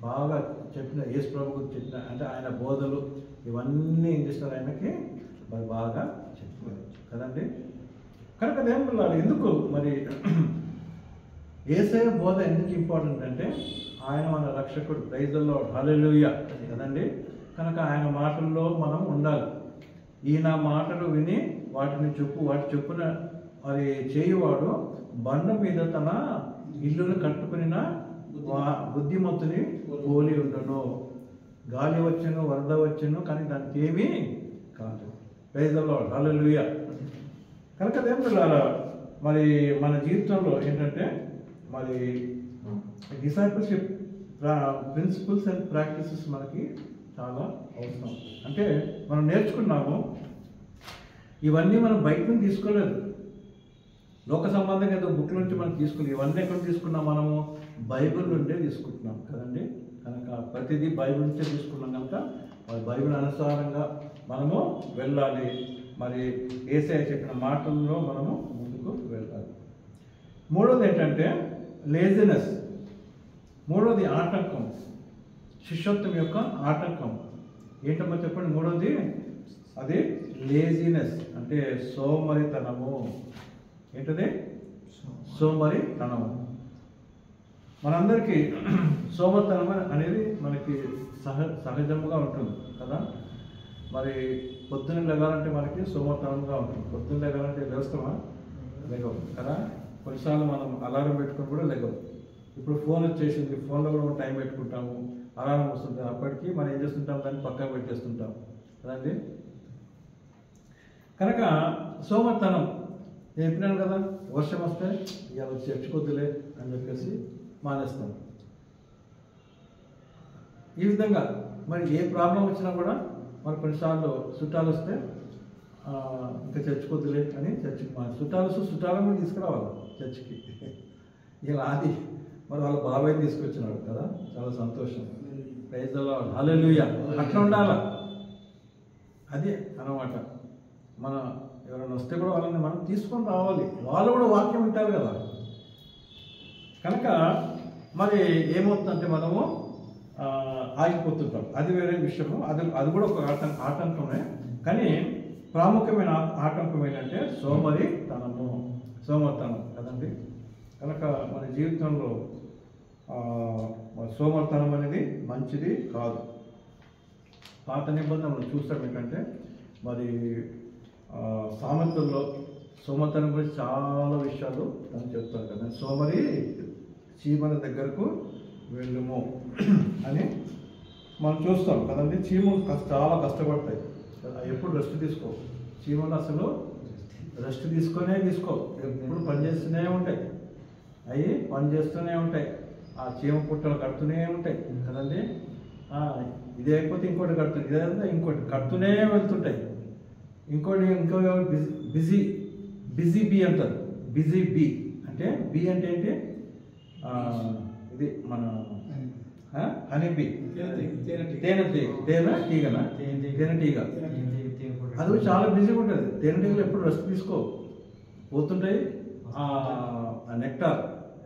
Speaker 2: బాగా చెప్పిన యేసు ప్రభు గురించి చెప్పిన అంటే ఆయన బోధలు ఇవన్నీ ఏం చేస్తారు? ఆయనకి మరి బాగా చెప్పారు కదండి. కనుక దేవుడు ఎందుకు మరి యేసయ్య బోధ ఎందుకు ఇంపార్టెంట్ అంటే ఆయన మన రక్షకుడు. ప్రైజ్ ది లార్డ్, హల్లెలూయా కదండి. కనుక ఆయన మాటల్లో మనం ఉండాలి. ఈయన మాటలు విని వాటి చొప్పున మరి చేయువాడు బండ మీద తన ఇల్లును కట్టుకుని బుద్ధిమంతుని పోలి ఉండను. గాలి వచ్చును, వరద వచ్చును, కానీ దానికి ఏమీ కాదు. ప్రైజ్ ది లార్డ్, హల్లెలూయా. కనుక దేవుడు మరి మన జీవితంలో ఏంటంటే మరి డిసైపుల్షిప్ ప్రిన్సిపల్స్ అండ్ ప్రాక్టీసెస్ మనకి చాలా అవసరం. అంటే మనం నేర్చుకున్నాము, ఇవన్నీ మనం బయట నుంచి తీసుకోలేదు. లోక సంబంధంగా ఏదో బుక్ నుంచి మనం తీసుకుని ఇవన్నీ ఎక్కడ తీసుకున్నాం? మనము బైబిల్ నుండే తీసుకుంటున్నాం కదండి. కనుక ప్రతిదీ బైబిల్ నుంచే తీసుకున్నాం. కనుక మరి బైబిల్ అనుసారంగా మనము వెళ్ళాలి. మరి యేసయ్య చెప్పిన మాటల్లో మనము ముందుకు వెళ్ళాలి. మూడోది ఏంటంటే లేజినెస్. మూడోది ఆటంకం, శిష్యత్వం యొక్క ఆటంకం ఏంటమ్మా చెప్పండి? మూడోది అది లేజినెస్, అంటే సోమరితనము. ఏంటది? సోమరితనము. మనందరికీ సోమరితనం అనేది మనకి సహజంగా ఉంటుంది కదా. మరి పొద్దున్న లెగాలంటే మనకి సోమరితనంగా ఉంటుంది. పొద్దున్న లెగాలంటే లేస్తామా? లెగవు కదా. కొన్నిసార్లు మనం అలారం పెట్టుకొని కూడా లెగవు. ఇప్పుడు ఫోన్ వచ్చేసింది, ఫోన్లో కూడా మనం టైం పెట్టుకుంటాము, అలారం వస్తుంది. అప్పటికి మనం ఏం చేస్తుంటాం? దాన్ని పక్కన పెట్టేస్తుంటాం కదండి. కనుక సోమరితనం, నేను చెప్పినాను కదా, వర్షం వస్తే ఇవాళ చర్చుకొద్దులే అని చెప్పేసి మానేస్తాం. ఈ విధంగా మరి ఏ ప్రాబ్లం వచ్చినా కూడా మరి కొన్నిసార్లు చుట్టాలు వస్తే ఇంకా చర్చుకొద్దులే అని చర్చికి చుట్టాలను కూడా తీసుకురావాలి చర్చికి. ఇలా అది మరి వాళ్ళ బాబాయ్ తీసుకొచ్చినాడు కదా, చాలా సంతోషం. ప్రైజ్ ది లార్డ్, హల్లెలూయా. అట్లా ఉండాలా, అది అన్నమాట. మన ఎవరైనా వస్తే కూడా వాళ్ళని మనం తీసుకొని రావాలి, వాళ్ళు కూడా వాక్యం వింటారు కదా. కనుక మరి ఏమవుతుందంటే మనము ఆగిపోతుంటాం. అది వేరే విషయము, అది కూడా ఒక ఆటంకమే. కానీ ప్రాముఖ్యమైన ఆటంకం ఏంటంటే సోమరితనం కదండి. కనుక మన జీవితంలో సోమరితనం అనేది మంచిది కాదు. పాత నిబంధనలు చూస్తాం ఏంటంటే మరి సామెతల్లో సోమరితనం గురించి చాలా విషయాలు అని చెప్తారు కదా. సోమరి చీమల దగ్గరకు వెళ్ళుము అని మనం చూస్తాం కదండి. చీమలు చాలా కష్టపడతాయి, ఎప్పుడు రెస్ట్ తీసుకో. చీమలు అసలు రెస్ట్ తీసుకో, ఎప్పుడు పనిచేస్తూనే ఉంటాయి, అవి పనిచేస్తూనే ఉంటాయి. ఆ చీమ పుట్టలు కడుతూనే ఉంటాయి కదండి. ఇది అయిపోతే ఇంకోటి కడుతుంది, ఇదంతా ఇంకోటి కడుతూనే వెళ్తుంటాయి. ఇంకో బిజీ బీ అంటారు. బిజీ బీ అంటే బీ అంటే ఏంటి? ఇది మన హనీ బీ, తేనెటీగ. అది చాలా బిజీగా ఉంటుంది. తేనెటీగలు ఎప్పుడు రెస్ట్ తీసుకో పోతుంటాయి. నెక్టార్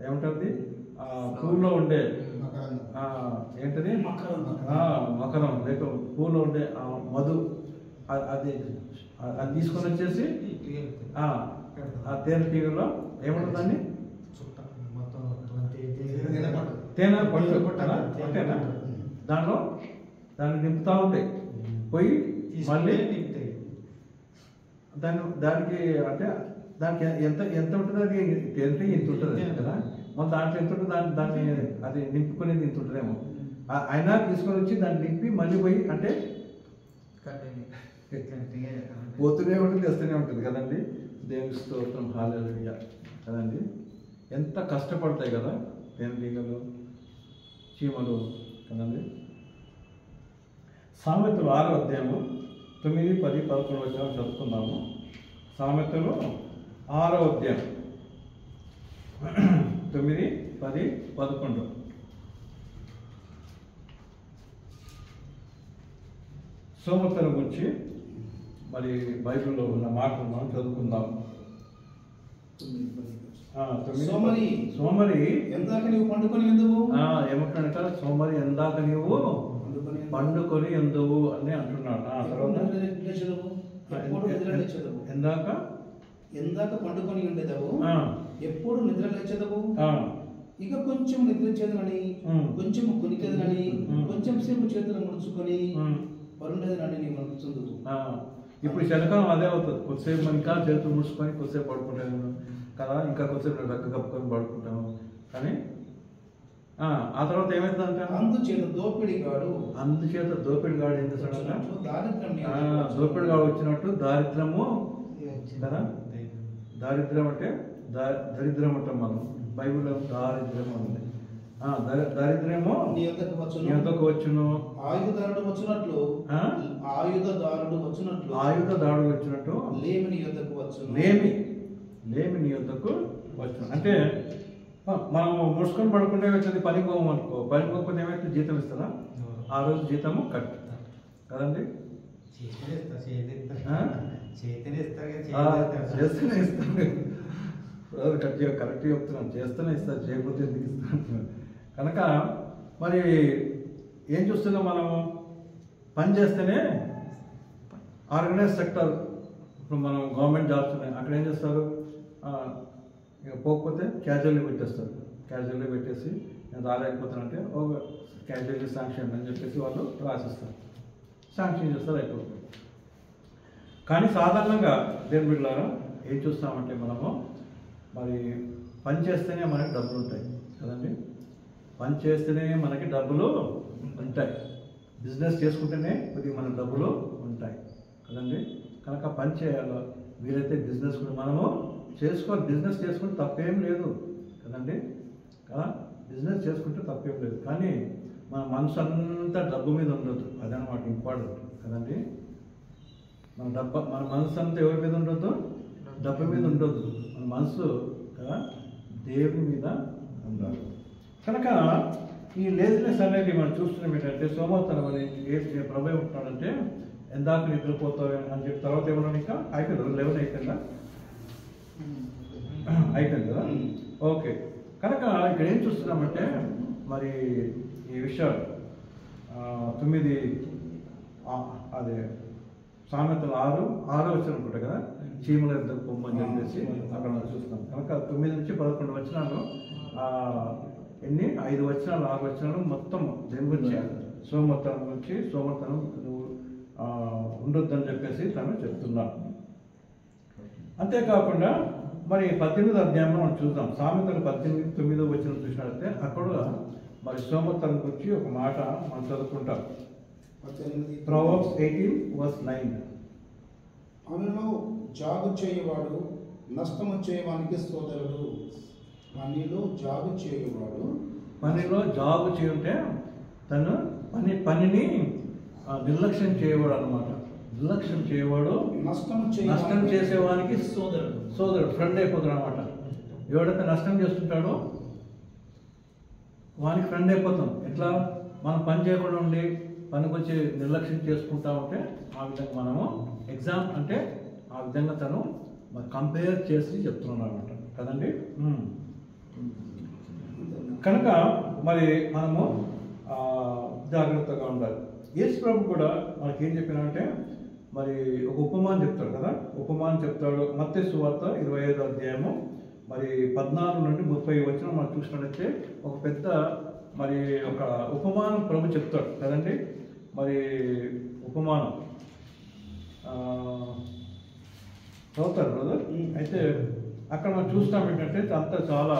Speaker 2: ఏముంటుంది? పూల్లో ఉండే ఏంటది? మకరం, లేక పూలో ఉండే మధు, అది తీసుకొని వచ్చేసి ఆ తేనెటీగలో ఏముంటుందండి? తేనె పట్టు అంటేనా? దాన్ని నింపుతూ ఉంటాయి పోయి, మళ్ళీ దానికి అంటే దానికి ఎంత ఉంటుంది? అది తేనె ఇంత ఉంటుంది కదా, మళ్ళీ దాంట్లో ఎంత ఉంటుంది? దాన్ని అది నింపుకునేది ఇంత ఉంటుందేమో. అయినా తీసుకొని వచ్చి దాన్ని నింపి మళ్ళీ పోయి అంటే పోతూనే ఉంటుంది, తెస్తూనే ఉంటుంది కదండి. దేవుని స్తోత్రం, హల్లెలూయా కదండి. ఎంత కష్టపడతాయి కదా తేనెటీగలు, చీమలు కదండి. సామెతలు 6వ అధ్యాయము 9, 10, 11 వచనాలు చదువుకుందాము. సామెతలు 6వ అధ్యాయం 9, 10, 11. సోమరితనం గురించి మరి బైబిల్లో ఉన్న మాటలు మనం చదువుకుందాం. సోమరి
Speaker 3: ఎందాక నీవు పండుకొని ఎందువు?
Speaker 2: ఏమంటాడంట? సోమరి ఎందాక నీవు పండుకొని ఎందువు అని అంటున్నాడు.
Speaker 3: ఎందాక పండుకొని ఉండేదవు, ఎప్పుడు నిద్ర లేచేదవు. ఇక కొంచెం నిద్ర చేదనని, కొంచెం కొనికేదనని, కొంచెం సేపు చేతులు ముడుచుకొని పరుండేదనని నీవు అనుకుంటుంది.
Speaker 2: ఇప్పుడు చలికాలం అదే అవుతుంది. కొద్దిసేపు ఇంకా చేతులు ముడుచుకొని కొద్దిసేపు పడుకుంటాను కదా, ఇంకా కొద్దిసేపు రక్క కప్పుకొని పడుకుంటాము. కానీ ఆ తర్వాత ఏమైందంట? అందుచేత దోపిడిగాడు ఏం చేస్తాడంట? దోపిడిగాడు వచ్చినట్టు దారిద్రము కదా. దారిద్ర్యం అంటే దరిద్రం అంటాం మనం. బైబిల్లో దారిద్ర్యం ఉంది. దరిద్రము నీ యొద్దకు వచ్చును. ఆయుధదారుడు వచ్చినట్టు లేమి నీ యొద్దకు వచ్చును. అంటే మనము ముడుచుకొని పడుకుంటే వచ్చేది పనికి పోము అనుకో. పనికి పోకపోతే ఏమైతే జీతం ఇస్తారా? ఆ రోజు జీతము కట్.
Speaker 1: కదండి.
Speaker 2: చేస్తేనే
Speaker 1: ఇస్తాను. కరెక్ట్ చెప్తున్నాను, చేస్తూనే ఇస్తాను, చేయకపోతే ఎందుకు ఇస్తాను. కనుక మరి ఏం చూస్తున్నాం మనము, పని చేస్తేనే ఆర్గనైజ్ సెక్టర్. ఇప్పుడు మనం గవర్నమెంట్ జాబ్స్ ఉన్నాయి, అక్కడ ఏం చేస్తారు, ఇక పోకపోతే క్యాజువల్లీ పెట్టేస్తారు. క్యాజువల్లీ పెట్టేసి నేను రాలేకపోతానంటే ఓ క్యాజువల్లీ శాంక్షన్ అని చెప్పేసి వాళ్ళు రాసిస్తారు, శాంక్షన్ చేస్తారు, అయిపోతుంది. కానీ సాధారణంగా దేని బిడ్డలారా ఏం చూస్తామంటే మనము మరి పని చేస్తేనే మనకి డబ్బులు ఉంటాయి కదండి. పని చేస్తేనే మనకి డబ్బులు ఉంటాయి, బిజినెస్ చేసుకుంటేనే కొద్దిగా మనకు డబ్బులు ఉంటాయి కదండి. కనుక పని చేయాలి, వీలైతే బిజినెస్ కూడా మనము చేసుకోవాలి. బిజినెస్ చేసుకుంటే తప్పేం లేదు కదండి, కదా, బిజినెస్ చేసుకుంటే తప్పేం లేదు. కానీ మన మనసు అంతా డబ్బు మీద ఉండదు, అదనమాట ఇంపార్టెంట్ కదండి. మన మనసు అంతా ఎవరి మీద ఉండొద్దు, డబ్బు మీద ఉండొద్దు. మన మనసు కదా దేవుని మీద ఉండాలి. కనుక ఈ లేజినెస్ అనేది మనం చూస్తున్నాం ఏంటంటే సోమవారం అనేది ఏ ప్రభావం ఉంటున్నాడంటే ఎందాక నిద్రపోతావు అని చెప్పి తర్వాత ఏమన్నా ఇంకా అయిపోయింది 11 అయిపోయిందా, అయిపోయింది కదా, ఓకే. కనుక ఇక్కడ ఏం చూస్తున్నామంటే మరి ఈ విషయాలు 9 అదే సామెతలు 6 వచ్చిన అనుకుంటా కదా, చీమల ఇద్దరు పొమ్మని చెప్పేసి అక్కడ చూస్తాం. కనుక 9 నుంచి 11 వచనాలు, ఎన్ని 5 వచనాలు 6 వచనాలు మొత్తం దేని గురించి, సోమర్తనం గురించి. సోమర్తనం నువ్వు ఉండొద్దని చెప్పేసి తను చెప్తున్నాడు. అంతేకాకుండా మరి 18వ అధ్యాయంలో మనం చూద్దాం. సామెతలు 9వ వచనం చూసినట్లయితే అక్కడ మరి సోమర్తనం గురించి ఒక మాట మనం చదువుకుంటాం. Proverbs 18:9.
Speaker 3: పనిలో జాగు చేయవాడు నష్టము చేయవానికి సోదరుడు. పనిలో జాగు చేయువాడు,
Speaker 1: పనిలో జాగు చేయుంటే తను పనిని నిర్లక్ష్యం చేయవాడు అనమాట. నిర్లక్ష్యం చేయవాడు నష్టం చేసేవానికి సోదరుడు, ఫ్రెండ్ అయిపోతాడు అనమాట. ఎవడైతే నష్టం చేస్తుంటాడో వానికి ఫ్రెండ్ అయిపోతాం. ఎట్లా, మనం పని చేయకుండా ఉండి పనికి వచ్చి నిర్లక్ష్యం చేసుకుంటా ఉంటే ఆ విధంగా మనము ఎగ్జామ్ అంటే ఆ విధంగా తను మరి కంపేర్ చేసి చెప్తున్నాడు అనమాట కదండి. కనుక మరి మనము జాగ్రత్తగా ఉండాలి. యేసు ప్రభు కూడా మనకి ఏం చెప్పినాడంటే మరి ఒక ఉపమానం చెప్తాడు కదా, ఉపమానం చెప్తాడు. మత్తయి సువార్త 25వ అధ్యాయము మరి 14 నుండి 30 వచనం మనం చూసినట్లయితే ఒక పెద్ద మరి ఒక ఉపమానం ప్రభు చెప్తాడు కదండి. మరి ఉపమానం చదువుతారు బ్రదర్. అయితే అక్కడ మనం చూస్తాం ఏంటంటే అంతా చాలా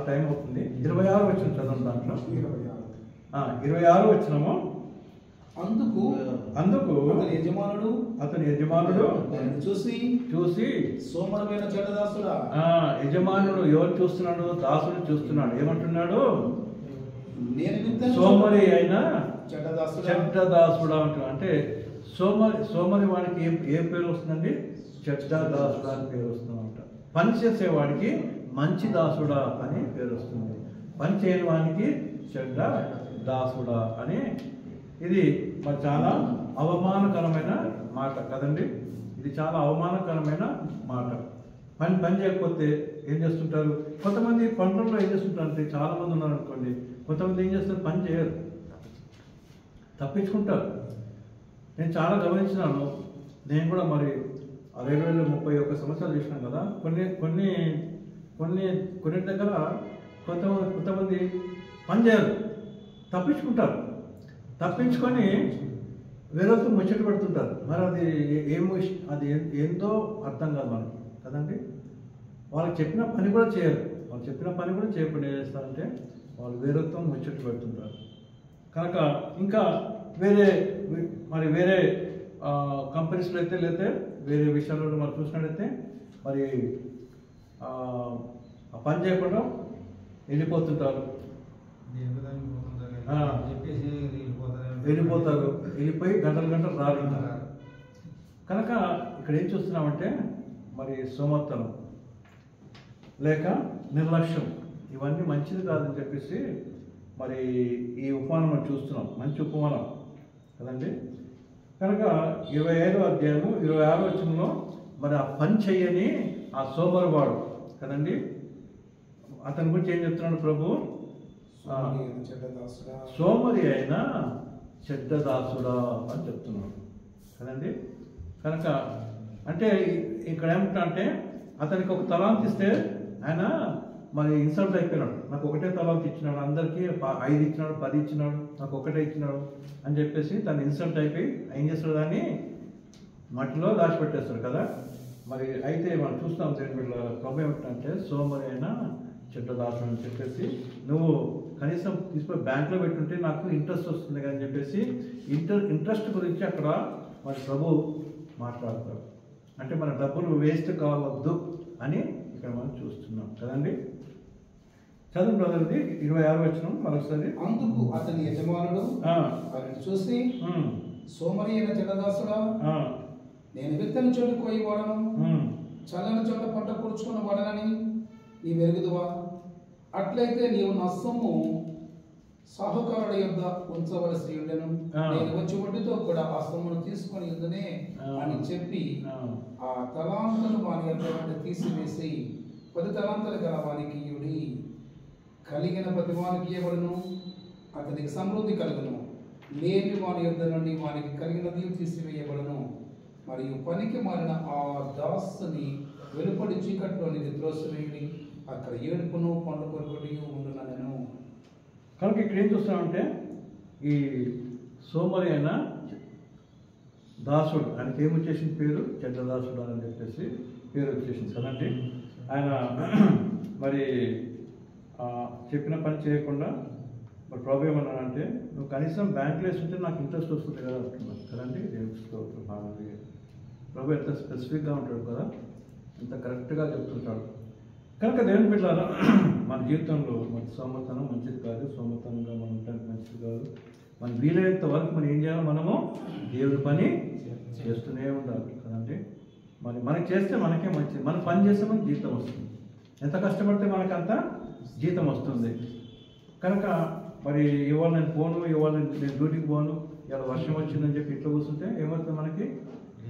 Speaker 1: టైం అవుతుంది. 26 వచనం చదవండి. దాంట్లో 26 వచనము. అందుకు అతని యజమానుడు చూసి
Speaker 3: సోమరమైన చెడ్డదాసుడా.
Speaker 1: యజమానుడు ఎవరు చూస్తున్నాడు, దాసుడు చూస్తున్నాడు. ఏమంటున్నాడు,
Speaker 3: నేను
Speaker 1: సోమరి అయిన
Speaker 3: చెడ్డదాసుడా
Speaker 1: అంటున్నాడు. అంటే సోమరి వాడికి ఏ పేరు వస్తుందండి, చెడ్డదాసుడా అని పేరు వస్తుందంట. పని చేసేవాడికి మంచి దాసుడా అని పేరు వస్తుంది, పని చేయని వాడికి చెడ్డ దాసుడా అని. ఇది మరి చాలా అవమానకరమైన మాట కదండి. ఇది చాలా అవమానకరమైన మాట. పని చేయకపోతే ఏం చేస్తుంటారు కొంతమంది, పనులలో ఏం చేస్తుంటారు అంటే చాలా మంది ఉన్నారు అనుకోండి, కొంతమంది ఏం చేస్తారు, పని చేయరు, తప్పించుకుంటారు. నేను చాలా గమనించినాను. నేను కూడా మరి 2031 సంవత్సరాలు చేసినాను కదా. కొన్ని దగ్గర కొంతమంది పని చేయరు, తప్పించుకొని వేరేతో ముచ్చట పెడుతుంటారు. మరి అది ఏందో అర్థం కాదు మనకి కదండి. వాళ్ళకి చెప్పిన పని కూడా చేయరు, వాళ్ళు చెప్పిన పని కూడా చేయకుండా ఏం చేస్తారంటే వాళ్ళు వేరేతో ముచ్చట పెడుతుంటారు. కనుక ఇంకా వేరే కంపెనీస్లో అయితే లేకపోతే వేరే విషయాల్లో మనం చూసినట్టయితే మరి ఆ పని చేయకుండా వెళ్ళిపోతుంటారు, వెళ్ళిపోయి గంటలు రారు. కనుక ఇక్కడ ఏం చూస్తున్నామంటే మరి సోమర్తనం లేక నిర్లక్ష్యం ఇవన్నీ మంచిది కాదని చెప్పేసి మరి ఈ ఉపమానం మనం చూస్తున్నాం. మంచి ఉపమానం
Speaker 2: కదండి. కనుక 25వ అధ్యాయము 26వ వచనంలో మరి ఆ పని చెయ్యని ఆ సోమరివాడు కదండి, అతని గురించి ఏం చెప్తున్నాడు ప్రభు? సోమరి అయిన చెడ్డదాసుడా అని చెప్తున్నాడు కదండి. కనుక అంటే ఇక్కడ ఏమంటా అంటే అతనికి ఒక తలాంత్ ఇస్తే ఆయన మరి ఇన్సల్ట్ అయిపోయినాడు. నాకు ఒకటే తలాంత్ ఇచ్చినాడు, అందరికీ 5 ఇచ్చినాడు, 10 ఇచ్చినాడు, నాకు ఒకటే ఇచ్చినాడు అని చెప్పేసి తను ఇన్సల్ట్ అయిపోయి ఏం చేస్తాడు, దాన్ని మట్టిలో దాచిపెట్టేస్తాడు కదా. మరి అయితే మనం చూస్తాం వీళ్ళ ప్రభు ఏమిటంటే సోమరి అయినా చెడ్డదాసు అని చెప్పేసి నువ్వు కనీసం తీసుకొని బ్యాంక్లో పెట్టుంటే నాకు ఇంట్రెస్ట్ వస్తుంది అని చెప్పేసి ఇంట్రెస్ట్ గురించి అక్కడ మరి ప్రభు మాట్లాడతారు. అంటే మన డబ్బులు వేస్ట్ కావద్దు అని ఇక్కడ మనం చూస్తున్నాం కదండి. చదువు బ్రదర్ది 26వ వచనం మరొకసారి.
Speaker 3: అందుకు అతని యజమానుడు వారిని చూసి, సోమరి అయిన చెడ్డదాసుడా, నేను విత్తని చోటు కోయి వాడను, చల్లని చోట పంట కూర్చుకుని వాడనని నీ వెరుగుదువా? అట్లయితే నీవు నా సొమ్ము సాహుకారుల యొద్ద ఉంచవలసి ఉండెను, నేను వచ్చి వడ్డీతో కూడా ఆ సొమ్మును తీసుకొని ఉందనే అని చెప్పి ఆ తలాంతులను వాని యొద్ద తీసివేసి 10 తలాంతులు గల వానికి ఇయుడి. కలిగిన ప్రతి వానికి ఇవ్వబడును, అతనికి సమృద్ధి కలుగును. లేని వాని యొద్ద నుండి వానికి కలిగినది తీసివేయబడును. మరియు పనికి మారిన ఆ దాసుని వెలుపడి చీకట్లోనికి త్రోసివేయుడి, అక్కడ ఏడుపును పండు కొరకొడి ఉండునను.
Speaker 2: కనుక ఇక్కడ ఏం చూస్తామంటే ఈ సోమరి అయిన దాసుడు, ఆయనకి ఏమొచ్చేసిన పేరు చెడ్డదాసుడు అని చెప్పేసి పేరు వచ్చేసింది కదండి. ఆయన మరి చెప్పిన పని చేయకుండా మరి ప్రభు ఏమన్నాడంటే నువ్వు కనీసం బ్యాంకులో వేస్తుంటే నాకు ఇంట్రెస్ట్ వస్తుంది కదా అంటున్నాను కదండి. ప్రభు ఎంత స్పెసిఫిక్గా ఉంటాడు కదా, ఎంత కరెక్ట్గా చెప్తుంటాడు. కనుక దేవుని బిడ్డలారా, మన జీవితంలో మన సోమతనం మంచిది కాదు, సోమతనంగా మనం ఉండడానికి మంచిది కాదు. మనం వీలైనంత వరకు మనం ఏం చేయాలి, మనము దేవుడి పని చేస్తూనే ఉండాలి కదండి. మరి మనకి చేస్తే మనకే మంచిది, మనం పని చేస్తే మనకి జీతం వస్తుంది. ఎంత కష్టపడితే మనకంత జీతం వస్తుంది. కనుక మరి ఇవాళ నేను పోను, ఇవాళ నేను డ్యూటీకి పోను, ఇవాళ వర్షం వచ్చిందని చెప్పి ఇట్లా కూర్చుంటే ఏమవుతుంది, మనకి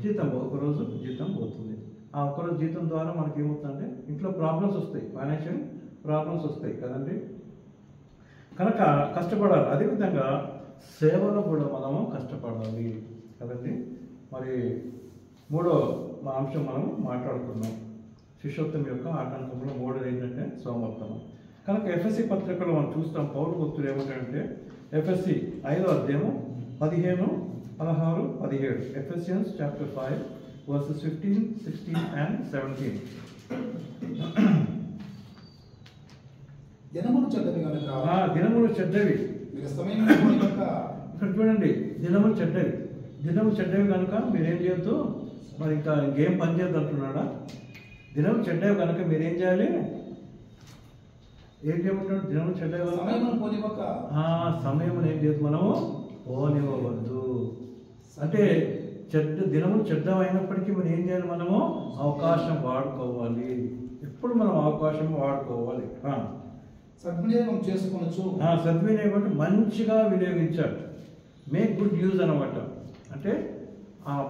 Speaker 2: జీతం ఒకరోజు జీతం పోతుంది. ఆ ఒక్కరోజు జీతం ద్వారా మనకి ఏమవుతుందంటే ఇంట్లో ప్రాబ్లమ్స్ వస్తాయి, ఫైనాన్షియల్ ప్రాబ్లమ్స్ వస్తాయి కదండి. కనుక కష్టపడాలి. అదేవిధంగా సేవలో కూడా మనము కష్టపడాలి కదండి. మరి 3వ అంశం మనం మాట్లాడుకున్నాం. శిష్యోత్తం యొక్క ఆటంకంలో 3ది ఏంటంటే సోమర్థనం. కనుక ఎఫ్ఎస్సి పత్రికలో మనం చూస్తాం, పౌలు భక్తుడు ఏమంటాడంటే ఎఫ్ఎస్సి 5వ అధ్యాయము 15, 16, 17. Ephesians chapter 5 verses 15, 16 and 17.
Speaker 3: దినములు చెడ్డవి కనుక
Speaker 2: దినములు చెడ్డవి. ఇక్కడ చూడండి, దినములు చెడ్డవి కనుక మీరేం చేయొద్దు, మరి ఇంకా ఇంకేం పని చేయొద్దు అంటున్నాడా. దినములు చెడ్డవి కనుక మీరేం చేయాలి, ఏం చేయమంటాడు? దినములు చెడ్డవి కనుక సమయం ఏం చేయొద్దు, మనము పోనివ్వవద్దు. అంటే దినములు చెడ్డమైనప్పటికీ మనం ఏం చేయాలి, మనము అవకాశం వాడుకోవాలి. ఎప్పుడు మనం అవకాశం వాడుకోవాలి,
Speaker 3: సద్వినియోగం చేసుకోవచ్చు.
Speaker 2: సద్వినియోగం అంటే మంచిగా వినియోగించాలి, మేక్ గుడ్ యూజ్ అనమాట. అంటే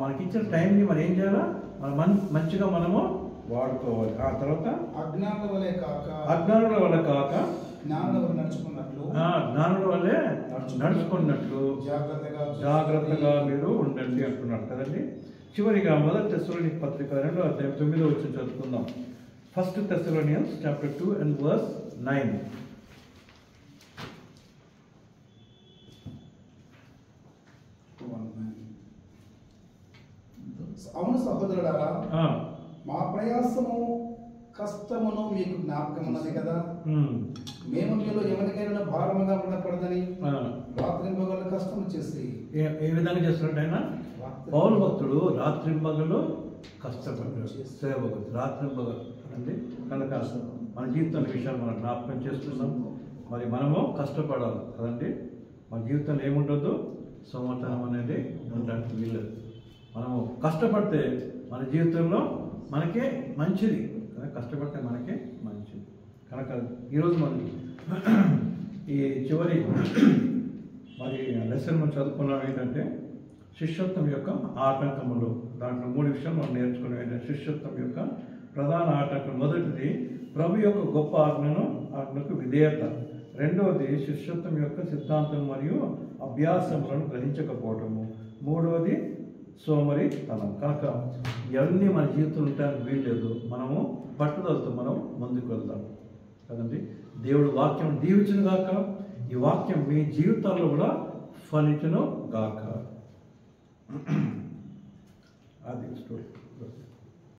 Speaker 2: మనకిచ్చిన టైంని మనం ఏం చేయాలా, మనం మంచిగా మనము వాడుకోవాలి. ఆ తర్వాత అజ్ఞానుల వల్ల కాక జ్ఞానుల వల్లే నడుచుకున్నట్లు జాగ్రత్తగా మీరు ఉండండి అంటున్నాడు కదండి. చివరిగా 1 తెస్సలోనిక పత్రిక 2వ అధ్యాయం 9వ వచనం చదువుకుందాం. 1 Thessalonians chapter 2 and verse 9.
Speaker 3: అవును సహోదరులారా, మా ప్రయాసము కష్టమును మీకు జ్ఞాపకం ఉన్నది కదా. మేము మీలో ఎవరికైనా భారముగా ఉండకూడదని రాత్రింబగలు కష్టం చేసి.
Speaker 2: ఏ విధంగా చేస్తున్నాడు ఆయన? పౌలు భక్తుడు రాత్రింబగలు కష్టపడ్డాడు, సేవకుడు రాత్రింబగలు అండి. కనుక మన జీవితం విషయాలు మనం జ్ఞాపకం చేస్తున్నాం. మరి మనము కష్టపడాలి కదండి. మన జీవితంలో ఏముండదు, సోమతనం అనేది ఉండడానికి వీల్లేదు. మనము కష్టపడితే మన జీవితంలో మనకే మంచిది, కష్టపడితే మనకే మంచిది. కనుక ఈరోజు మనం ఈ చివరి మరి లెసన్ మనం చదువుకున్నాం ఏంటంటే
Speaker 1: శిష్యత్వం యొక్క ఆటంకములు. దాంట్లో 3 విషయాలు మనం నేర్చుకునే శిష్యత్వం యొక్క ప్రధాన ఆటంకం. మొదటిది ప్రభు యొక్క గొప్ప ఆజ్ఞకు విధేయత. రెండవది శిష్యత్వం యొక్క సిద్ధాంతం మరియు అభ్యాసములను గ్రహించకపోవటము. మూడవది సోమరితనం. కనుక ఇవన్నీ మన జీవితంలో ఉండడానికి వీల్లేదు. మనము పట్టుదలతో మనం ముందుకు వెళ్దాం కదండి. దేవుడు వాక్యం దీవించును గాక. ఈ వాక్యం మీ జీవితాల్లో కూడా ఫలించును గాక. అది స్టోరీ.